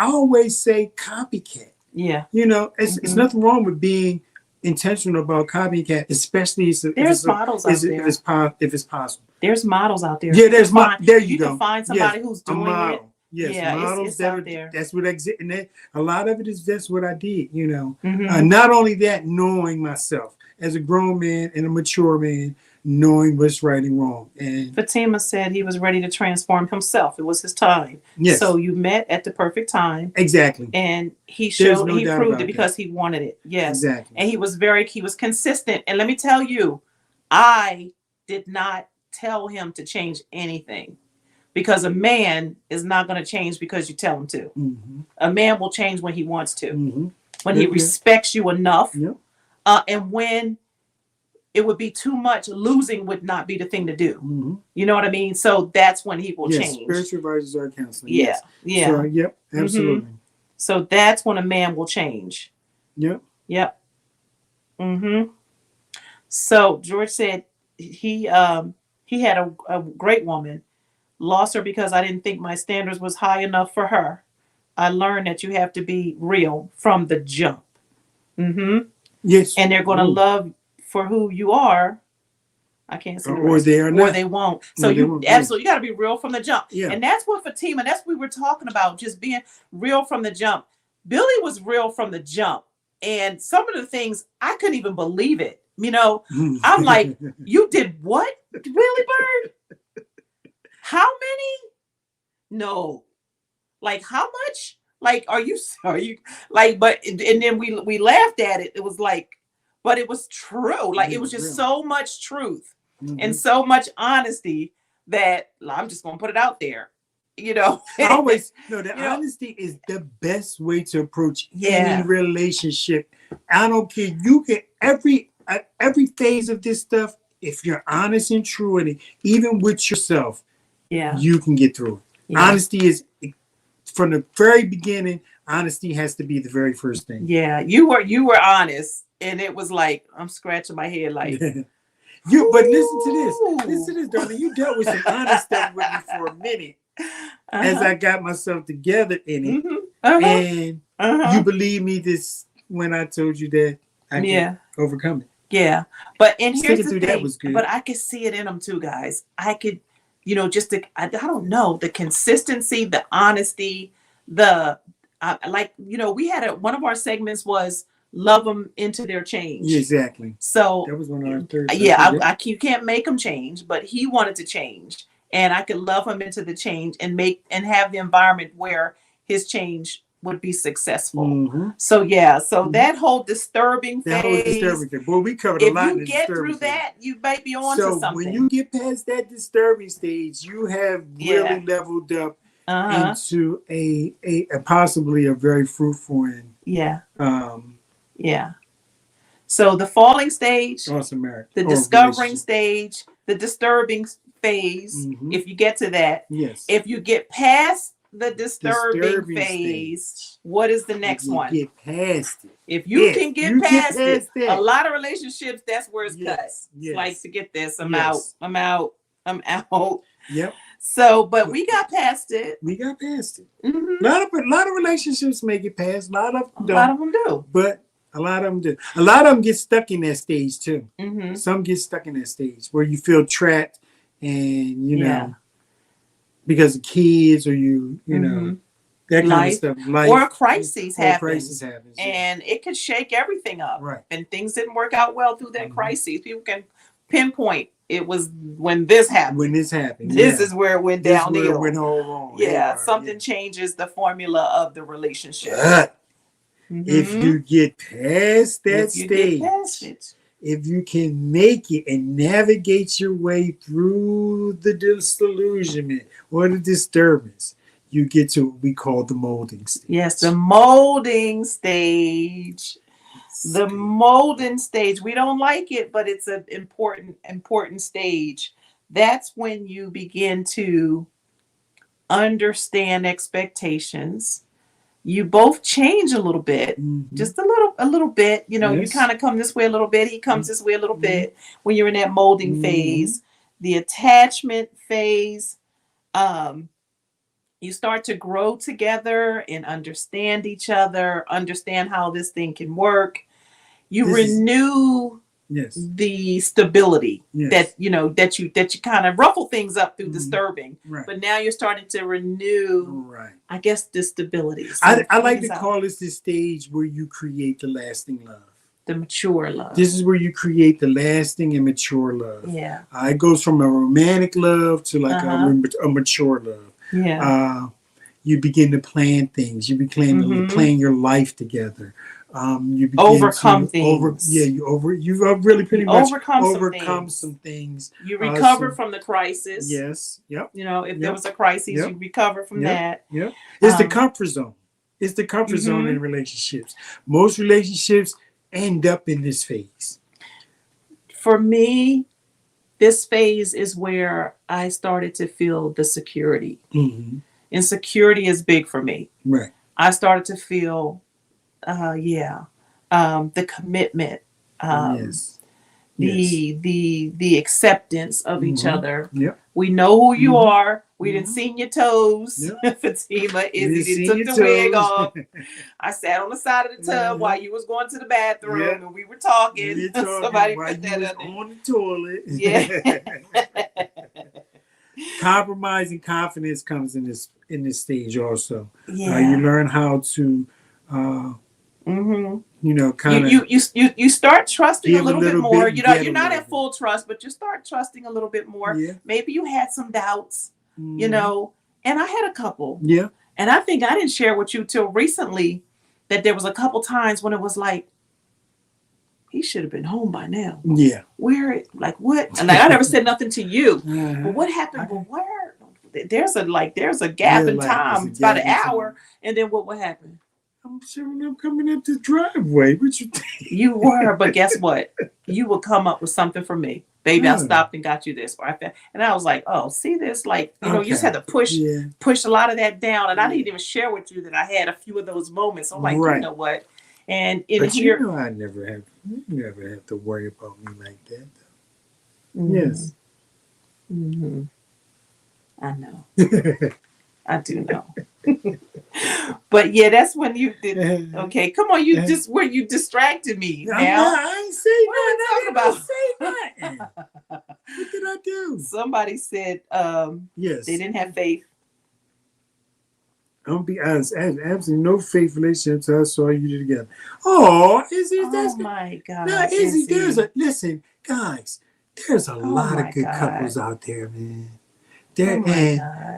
always say copycat. Yeah. It's nothing wrong with being intentional about copycat, especially there's models out there. If it's possible. There's models out there. Yeah, there you go. You can find somebody who's doing it. Yes, models it's out there. That's what exist, and a lot of it is that's what I did. Not only that, knowing myself. As a grown man and a mature man, knowing what's right and wrong. And Fatima said he was ready to transform himself. It was his time. Yes. So you met at the perfect time. Exactly. And he proved it because he wanted it. Yes. Exactly. And he was consistent. And let me tell you, I did not tell him to change anything. because a man is not going to change because you tell him to. Mm-hmm. A man will change when he wants to, mm-hmm. when he respects you enough, Yep. And when it would be too much, losing would not be the thing to do. Mm-hmm. You know what I mean? So that's when he will change. Spiritual advisors are counseling. Yeah, yes. yeah. So, yep, absolutely. Mm-hmm. So that's when a man will change. Yep. Yep. Mm-hmm. So George said he had a great woman, lost her because I didn't think my standards was high enough for her. I learned that you have to be real from the jump. Mm-hmm. Yes. And they're going to love for who you are. I can't say or they are not. Or they won't. So you absolutely got to be real from the jump. Yeah. And that's what Fatima, that's what we were talking about, just being real from the jump. Billy was real from the jump. And some of the things, I couldn't even believe it. You know, I'm like, you did what, Willie Bird? How many? No. Like, how much? Like, are you like, but, and then we laughed at it. It was like, but it was true. Like, it was just so much truth and so much honesty that I'm just going to put it out there, you know. Always, no, the honesty is the best way to approach any relationship. I don't care. You get every phase of this stuff. If you're honest and true in it, even with yourself, you can get through it. Yeah. Honesty is, from the very beginning, honesty has to be the very first thing. Yeah, you were honest, and it was like, I'm scratching my head like. But listen to this, darling. You dealt with some honest stuff with me for a minute as I got myself together in it. And you believe me this when I told you that I can overcome it. Yeah. But and here's the thing, that was good. But I could see it in them too, guys. I could, you know, just I don't know, the consistency, the honesty, like, you know, we had one of our segments was love them into their change. Exactly. So that was one of our third. You can't make them change, but he wanted to change, and I could love him into the change and have the environment where his change would be successful. So that whole disturbing phase. Well, we covered a lot. If you get through that, you might be on to something. So when you get past that disturbing stage, you have really leveled up into a possibly a very fruitful and So the falling stage, the discovering stage, the disturbing phase. If you get to that, if you get past the disturbing phase, what is the next one? Get past it. If you can get past it, a lot of relationships, that's where it's cut. It's like, to get this, I'm out. Yep. So, but we got past it. A lot of relationships make it past. A lot of them don't. A lot of them do. But a lot of them do. A lot of them get stuck in that stage too. Some get stuck in that stage where you feel trapped, and you know, because of kids or you know, that kind of stuff. Life, or a crisis happens, and it could shake everything up. Right. And things didn't work out well through that crisis. People can pinpoint it was when this happened. This is where it went downhill. It went all wrong. Something changes the formula of the relationship. But if you get past that stage, if you can make it and navigate your way through the disillusionment or the disturbance, you get to what we call the molding stage. Yes, the molding stage. The molding stage. We don't like it, but it's an important stage. That's when you begin to understand expectations. You both change a little bit, just a little bit. You know, you kind of come this way a little bit. He comes this way a little bit. When you're in that molding phase, the attachment phase, you start to grow together and understand each other, understand how this thing can work. You renew the stability that you kind of ruffle things up through disturbing, but now you're starting to renew, I guess, the stability. So I like to call this the stage where you create the lasting love. The mature love. This is where you create the lasting and mature love. Yeah. It goes from a romantic love to like a mature love. Yeah. You begin to plan things. You begin to plan your life together. You begin overcome to things. you've really pretty much overcome some things. You recover from the crisis. Yes. Yep. You know, if there was a crisis, you recover from that. Yeah. It's the comfort zone. It's the comfort zone in relationships. Most relationships end up in this phase. For me, this phase is where I started to feel the security. Mm-hmm. And security is big for me. Right. I started to feel, the commitment, the acceptance of each other. Yep. We know who you are. We didn't seen your toes. Yep. Fatima, Izzy took the wig off. I sat on the side of the tub while you was going to the bathroom and we were talking. Somebody put that on the toilet. Yeah. Compromise and confidence comes in this stage also. Yeah. You learn how to kind of you start trusting a little bit more. You're not at full trust, but you start trusting a little bit more. Yeah. Maybe you had some doubts, and I had a couple. Yeah. And I think I didn't share with you till recently that there was a couple times when it was like, he should have been home by now. Yeah. Where, like, what? And I never said nothing to you. But what happened? Well, where? There's a gap in time. It's about an hour. And then what would happen? I'm sure I'm coming up the driveway. What you think? You were, but guess what? You would come up with something for me. Baby, I stopped and got you this. And I was like, oh, see this? Like, you just had to push a lot of that down. And I didn't even share with you that I had a few of those moments. I'm like, you know what? And in here, I never have to worry about me like that. Mm-hmm. Yes. Mm-hmm. I know. I do know. But yeah, that's when you did. Okay, come on, you distracted me. Now I ain't say nothing. What are you talking about? What did I do? Somebody said, yes, they didn't have faith. I'm gonna be honest. I had absolutely no faith relationship until I saw you together. Oh, Izzy, oh my God! Now, Izzy, listen, guys. There's a lot of good couples out there, man.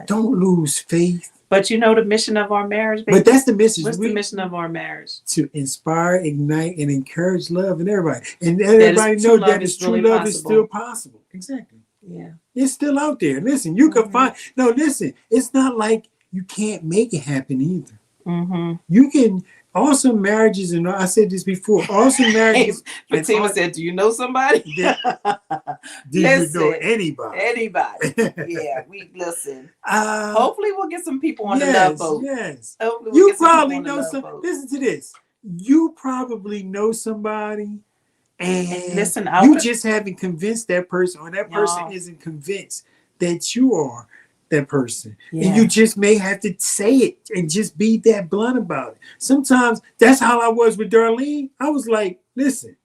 Don't lose faith. But you know the mission of our marriage, baby? But that's the mission. What's the mission of our marriage? To inspire, ignite, and encourage love in everybody. And everybody knows that true love is still possible. Exactly. Yeah. It's still out there. Listen, you can find... No, listen. It's not like you can't make it happen either. Mm-hmm. You can... Awesome marriages, and I said this before, awesome marriages. Fatima said, do you know somebody? Do you know anybody? Anybody. Yeah, we listen. Hopefully we'll get some people on the love boat. Yes. Hopefully you probably know some. Listen to this. You probably know somebody, and listen, you just haven't convinced that person, or that person isn't convinced that you are that person. Yeah. And you just may have to say it and just be that blunt about it. Sometimes that's how I was with Darlene. I was like, listen,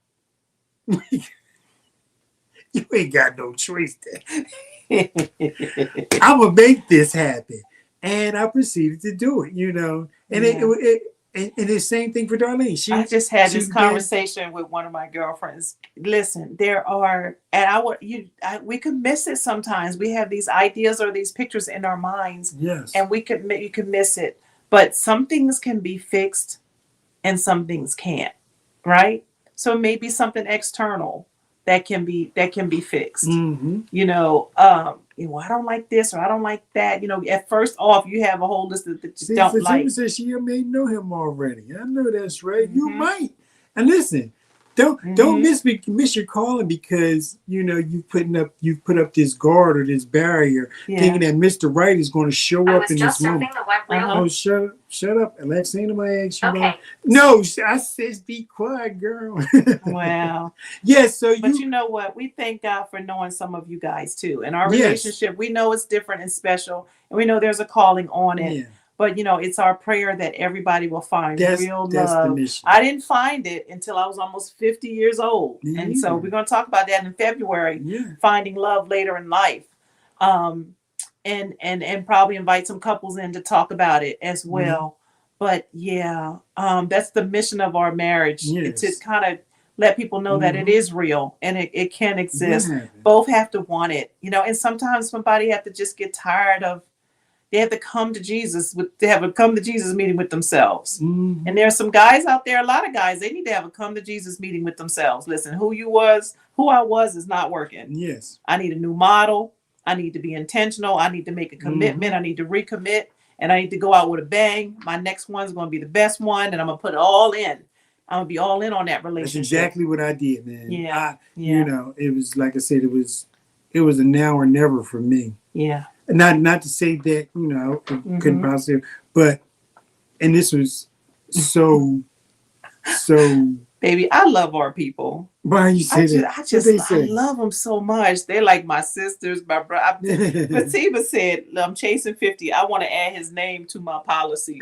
you ain't got no choice there. I'm going to make this happen. And I proceeded to do it, And and the same thing for Darlene. I just had this conversation with one of my girlfriends. Listen, there are, and we could miss it sometimes. We have these ideas or these pictures in our minds, and you could miss it. But some things can be fixed, and some things can't, right? So maybe something external that can be fixed. Mm-hmm. I don't like this or I don't like that. At first off, you have a whole list that you don't like. Says she may know him already. I know that's right. Mm-hmm. You might. And listen, don't miss your calling because you've put up this guard or this barrier, thinking that Mr. Right is going to show up in this moment. Oh, shut up, Alexa. Ain't nobody asked you about. No, I said be quiet, girl. Wow. Yes. But you know what? We thank God for knowing some of you guys too. In our relationship, we know it's different and special, and we know there's a calling on it. Yeah. But it's our prayer that everybody will find real love. I didn't find it until I was almost 50 years old. Yeah. And so we're going to talk about that in February, finding love later in life. And probably invite some couples in to talk about it as well. But that's the mission of our marriage, to kind of let people know that it is real and it can exist. Yeah. Both have to want it, and sometimes somebody have to just get tired of They have to come to Jesus they have a come to Jesus meeting with themselves. Mm-hmm. And there's some guys out there, a lot of guys, they need to have a come to Jesus meeting with themselves. Listen, who I was is not working. Yes. I need a new model. I need to be intentional. I need to make a commitment. I need to recommit, and I need to go out with a bang. My next one's going to be the best one, and I'm going to put it all in. I'm going to be all in on that relationship. That's exactly what I did, man. Yeah. You know, it was like I said, it was a now or never for me. Yeah. Not to say that, you know, couldn't possibly, but, and this was so. Baby, I love our people. Why you say that? I love them so much. They're like my sisters, my brother. Fatima said, I'm chasing 50. I want to add his name to my policy.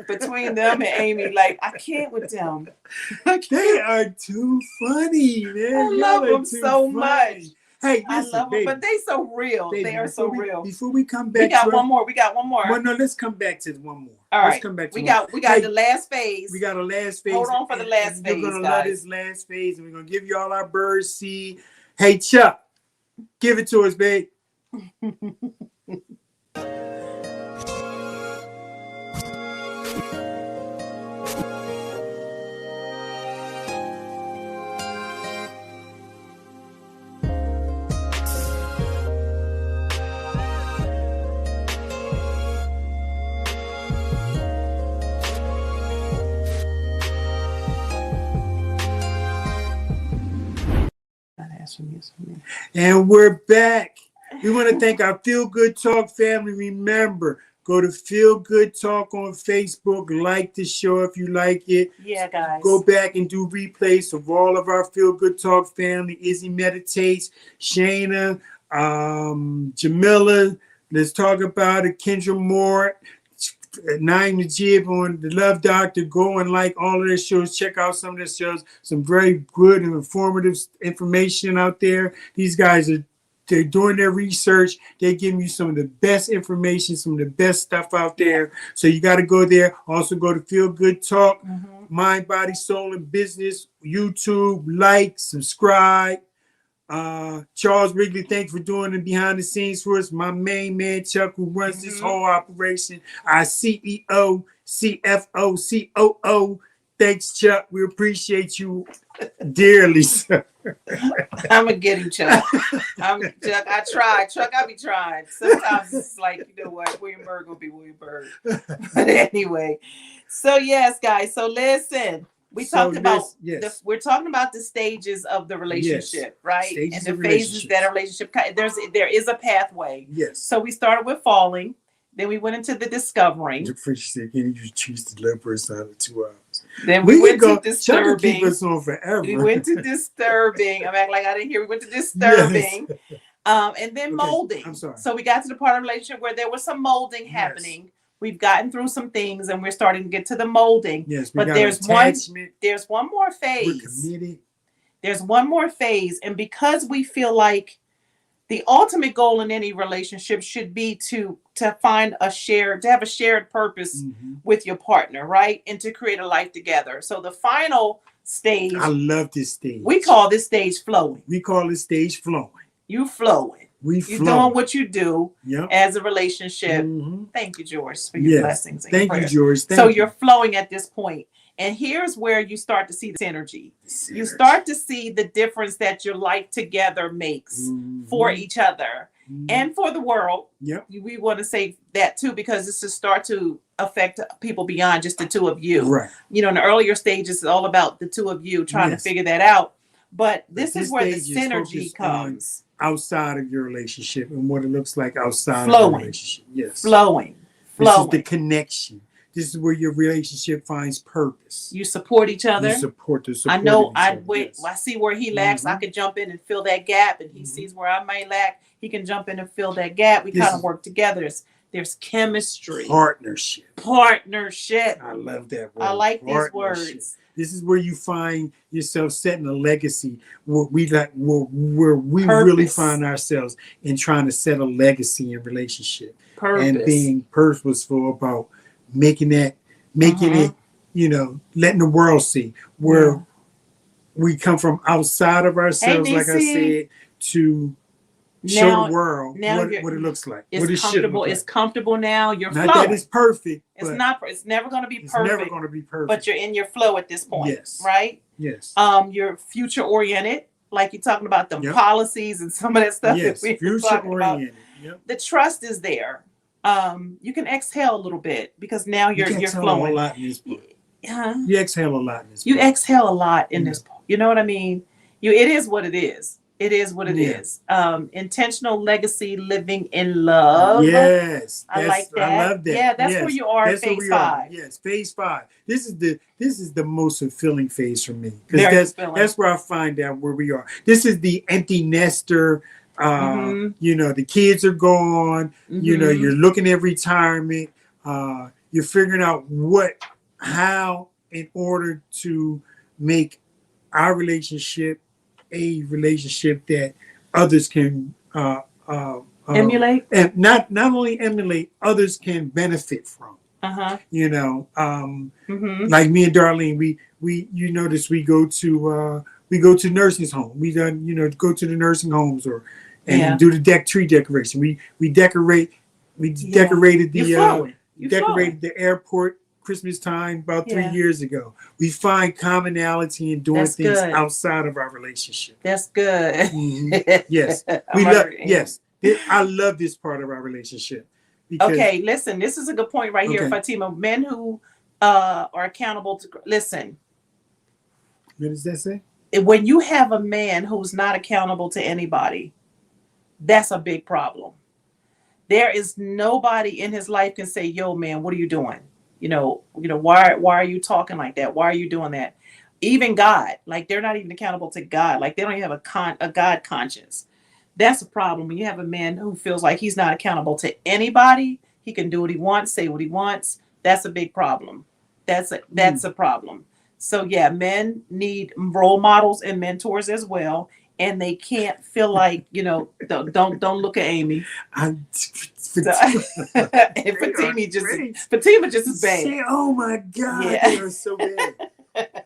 Between them and Amy, like, I can't with them. They are too funny, man. I love them so much. Hey, listen, I love them, but they so real. Baby, they are so real. Before we come back, we got one more. Well, no, let's come back to one more. All right, let's come back to we got the last phase. We got a last phase. Hold on for the last phase, We're gonna guys. love this last phase, and we're gonna give you all our bird seed. Hey, Chuck, give it to us, babe. And we're back. We want to thank our Feel Good Talk family. Remember, go to Feel Good Talk on Facebook. Like the show if you like it. Yeah, guys. Go back and do replays of all of our Feel Good Talk family. Izzy Meditates, Shayna, Jamila. Let's talk about it. Kendra Moore. Naim Najib on the Love Doctor. Go and like all of their shows. Check out some of their shows. Some very good and informative information out there. These guys they're doing their research. They're giving you some of the best information, some of the best stuff out there. So you got to go there. Also go to Feel Good Talk, Mind, Body, Soul, and Business, YouTube. Like, subscribe. Charles Wrigley, thanks for doing the behind the scenes for us. My main man Chuck, who runs this whole operation, our CEO, CFO, COO. Thanks, Chuck. We appreciate you dearly, sir. I'm gonna get him, Chuck. Chuck, I tried. Chuck, I be trying. Sometimes it's like, you know what, William Byrd gonna be William Byrd. But anyway, so yes, guys. So listen. We're talking about the stages of the relationship, right? Stages and the phases that a relationship. There is a pathway. Yes. So we started with falling, then we went into the discovering. Can you choose the LoveByrds out of 2 hours? Then we went to disturbing. Keep us on forever. We went to disturbing. I'm acting like I didn't hear. We went to disturbing, and then molding. I'm sorry. So we got to the part of the relationship where there was some molding happening. We've gotten through some things and we're starting to get to the molding. Yes, but there's one more phase. We're committed. There's one more phase. And because we feel like the ultimate goal in any relationship should be to have a shared purpose with your partner, right? And to create a life together. So the final stage. I love this stage. We call this stage flowing. We call this stage flowing. You flowing. You're doing what you do as a relationship. Thank you, George, for your blessings. And thank you, George. You're flowing at this point. And here's where you start to see the synergy. You start to see the difference that your life together makes for each other and for the world. We want to say that too, because it's to start to affect people beyond just the two of you. Right. You know, in the earlier stages, it's all about the two of you trying to figure that out. But this is where the synergy comes. Outside of your relationship and what it looks like outside of your relationship. Yes. Flowing. This is the connection. This is where your relationship finds purpose. You support each other. You support I know I see where he lacks. I could jump in and fill that gap. And he sees where I might lack. He can jump in and fill that gap. We kind of work together. There's chemistry. Partnership. I love that word. I like these words. This is where you find yourself setting a legacy where we really find ourselves in trying to set a legacy in relationship. And being purposeful about making it, you know, letting the world see where we come from outside of ourselves, like I said, to, show the world what it looks like. It's what it comfortable. Look it's like. comfortable now. You're not flowing. that it's perfect. It's not. It's never going to be perfect. It's never going to be perfect. But you're in your flow at this point. Yes. Right. Yes. You're future oriented. Like you're talking about the policies and some of that stuff. Yes. That future oriented. Yep. The trust is there. You can exhale a little bit because now you're flowing. A lot in this book. You exhale a lot in this book. You exhale a lot in this book. You know what I mean? It is what it is. It is what it is. Intentional legacy, living in love. Yes, I like that. I love that. Yeah, that's where you are. That's phase 5. Yes, phase 5. This is the most fulfilling phase for me because that's where I find out where we are. This is the empty nester. You know, the kids are gone. You know, you're looking at retirement. You're figuring out how in order to make our relationship a relationship that others can emulate, and not only emulate, others can benefit from. You know, like me and Darlene, we you notice we go to nursing home. We done go to the nursing homes and do the tree decoration. We decorated the airport Christmas time about 3 years ago. We find commonality in doing things outside of our relationship. That's good. Yes. I love this part of our relationship. Okay, listen, this is a good point right here, Fatima. Men who are accountable to listen. What does that say? When you have a man who's not accountable to anybody, that's a big problem. There is nobody in his life can say, "Yo, man, what are you doing? Why are you talking like that? Why are you doing that?" Even God, like they're not even accountable to God. Like they don't even have a God conscience. That's a problem. When you have a man who feels like he's not accountable to anybody, he can do what he wants, say what he wants. That's a big problem. That's a problem. So yeah, men need role models and mentors as well. And they can't feel like, don't look at Amy. And Fatima just is bad. Oh my God, they are so bad.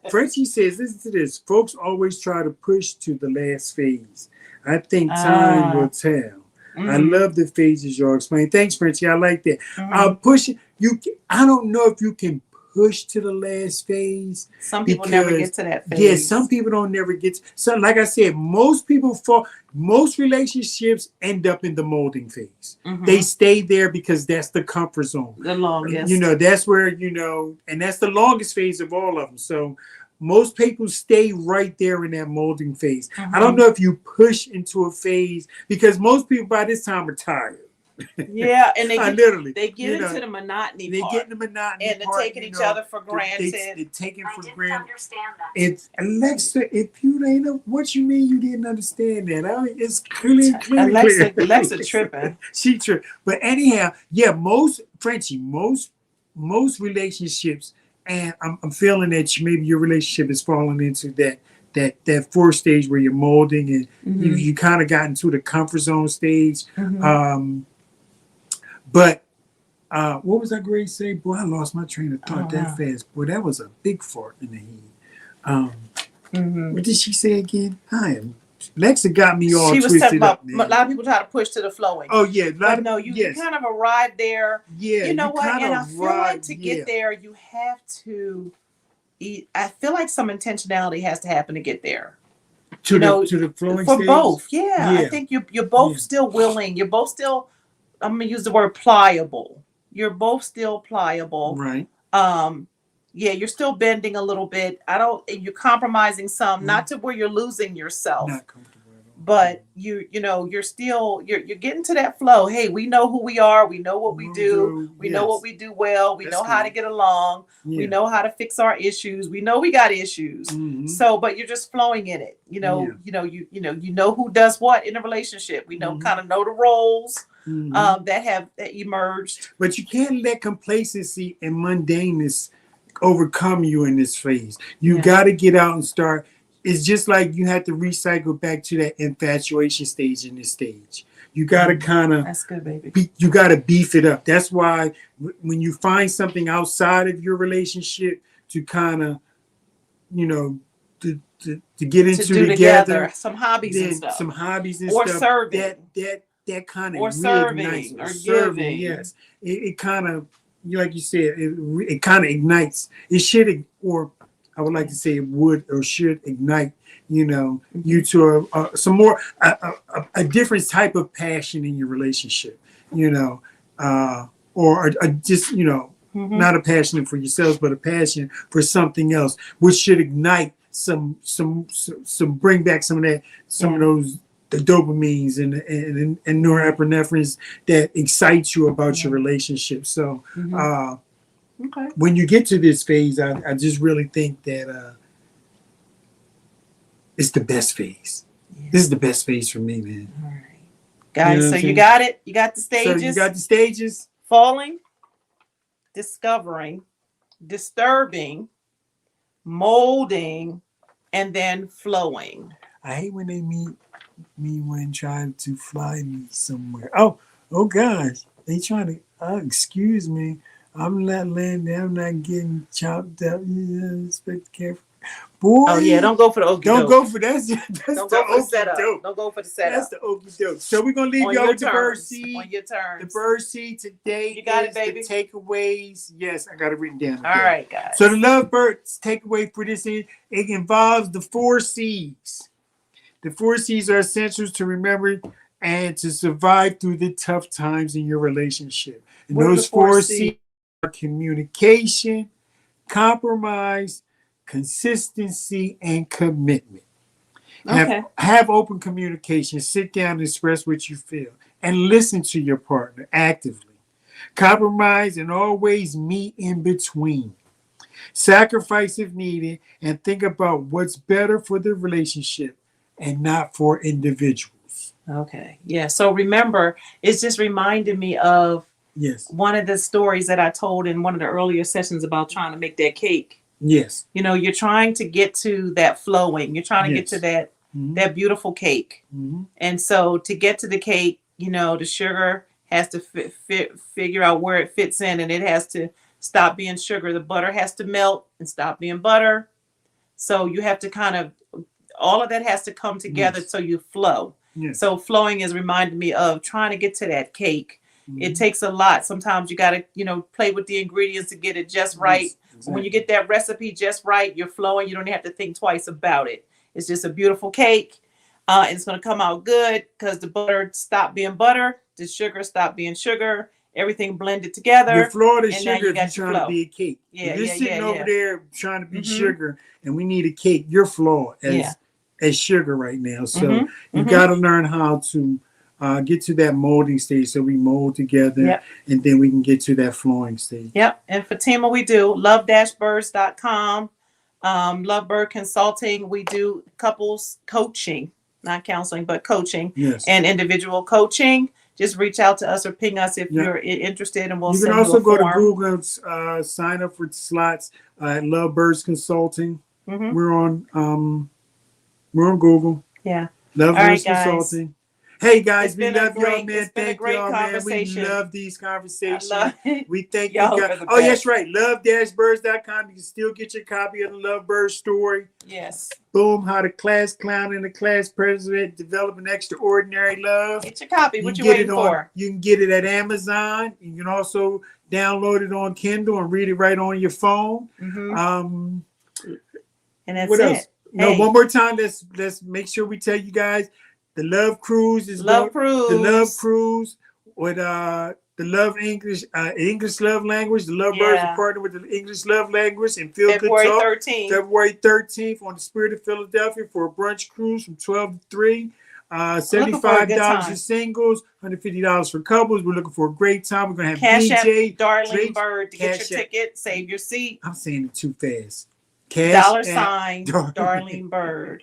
Frenchie says, listen to this. Folks always try to push to the last phase. I think time will tell. I love the phases y'all explain. Thanks, Frenchie. I like that. I don't know if you can push to the last phase. Some people never get to that phase. Yeah, some people don't never get to. So, like I said, most relationships end up in the molding phase. They stay there because that's the comfort zone. The longest. That's where, and that's the longest phase of all of them. So most people stay right there in that molding phase. I don't know if you push into a phase because most people by this time are tired. Yeah, and they get into the monotony. They get in the monotony, and they're taking each other for granted. They're taking for granted. It's Alexa. If you ain't know what you mean, you didn't understand that. It's clear. Alexa tripping. She tripped. But anyhow, yeah, most relationships, and I'm feeling that maybe your relationship is falling into that fourth stage where you're molding and you kind of got into the comfort zone stage. But what was that grade say? Boy, I lost my train of thought that fast. Boy, that was a big fart in the head. What did she say again? Lexa got me all twisted up. She was talking about a lot of people try to push to the flowing. Oh, yeah. But no, you kind of arrive there. Yeah. You know what? And I feel like to get there, you have to eat. I feel like some intentionality has to happen to get there. To the flowing for stage? Both. Yeah. I think you're both still willing. You're both still, I'm going to use the word pliable. You're both still pliable. Right. Yeah, you're still bending a little bit. You're compromising some, not to where you're losing yourself. Not comfortable at all. But you're still getting to that flow. Hey, we know who we are. We know what we do. We know what we do well. We know how to get along. Yeah. We know how to fix our issues. We know we got issues. So, but you're just flowing in it. You know who does what in a relationship. We kind of know the roles that have emerged. But you can't let complacency and mundaneness overcome you in this phase. You got to get out and start. It's just like you have to recycle back to that infatuation stage in this stage. You got to kind of, that's good, baby. You got to beef it up. That's why when you find something outside of your relationship to kind of, to get into to do together, some hobbies then and stuff, some hobbies and or stuff serving, that kind of or reignites, serving, or or serving. giving. Yes, it kind of, like you said, it kind of ignites. It should, or I would like to say it would or should ignite, you to some more a different type of passion in your relationship, or just not a passion for yourselves, but a passion for something else, which should ignite some bring back some of that, of those the dopamines and norepinephrines that excite you about your relationship. So when you get to this phase, I just really think that it's the best phase. This is the best phase for me, man. All right, guys. So you got it. You got the stages. So you got the stages. Falling, discovering, disturbing, molding, and then flowing. I hate when they meet me when trying to fly me somewhere. Oh gosh, they trying to. Excuse me, I'm not landing. I'm not getting chopped up. Expect careful. Boy, oh yeah, don't go for the okie don't doke. go for that. Don't go for the setup. Don't go for the setup. That's the okie doke. So we're gonna leave y'all with the bird seed. On your turn. The bird seed today. You got it, baby. The takeaways. Yes, I got it written down. All right, guys. So the LoveByrds takeaway for this is it involves the 4 C's. The 4 C's are essentials to remember and to survive through the tough times in your relationship. And those 4 C's are communication, compromise, consistency, and commitment. Okay. Have open communication. Sit down and express what you feel. And listen to your partner actively. Compromise and always meet in between. Sacrifice if needed. And think about what's better for the relationship and not for individuals. Okay. Yeah. So remember, it's just reminded me of one of the stories that I told in one of the earlier sessions about trying to make that cake. Yes. You're trying to get to that flowing. You're trying to get to that that beautiful cake. And so to get to the cake, the sugar has to figure out where it fits in, and it has to stop being sugar. The butter has to melt and stop being butter. So you have to kind of, all of that has to come together so you flow. So flowing is reminding me of trying to get to that cake. It takes a lot. Sometimes you got to, play with the ingredients to get it just right. Exactly. When you get that recipe just right, you're flowing. You don't have to think twice about it. It's just a beautiful cake. And it's going to come out good because the butter stopped being butter. The sugar stopped being sugar. Everything blended together. You're flowing the sugar if you're trying to be a cake. Yeah, if you're sitting over there trying to be sugar and we need a cake, you're flawed as sugar right now. So you got to learn how to get to that molding stage, so we mold together and then we can get to that flowing stage. Yep. And Fatima, we do love-birds.com, LoveByrd Consulting. We do couples coaching, not counseling, but coaching and individual coaching. Just reach out to us or ping us if you're interested, and we'll send you a form. You can also go to Google, sign up for slots at LoveByrds Consulting. We're on Google. Yeah. LoveByrds Consulting. Hey guys, we love y'all, man. Thank y'all, man. We love these conversations. We thank y'all. You guys. Oh, yes, right. Love-birds.com. You can still get your copy of the LoveByrds story. Yes. Boom, how the class clown and the class president develop an extraordinary love. Get your copy. What you waiting for? You can get it at Amazon. You can also download it on Kindle and read it right on your phone. And that's what it. Else? No, one more time. Let's make sure we tell you guys. The Love Cruise is The Love Cruise with the Love English Love Language. The LoveByrds are partnered with the English Love Language and Feel Good Talk. February 13th on the Spirit of Philadelphia for a brunch cruise from 12 to 3. $75 for singles, $150 for couples. We're looking for a great time. We're gonna have DJ Darlene Bird to get your ticket. Save your seat. I'm saying it too fast. $sign Darlene Bird.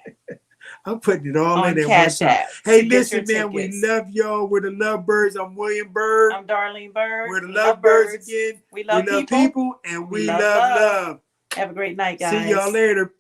I'm putting it all in there. Cash App. Hey, listen, man, we love y'all. We're the LoveByrds. I'm William Bird. I'm Darlene Bird. We're the LoveByrds again. We love people and we love love. Have a great night, guys. See y'all later.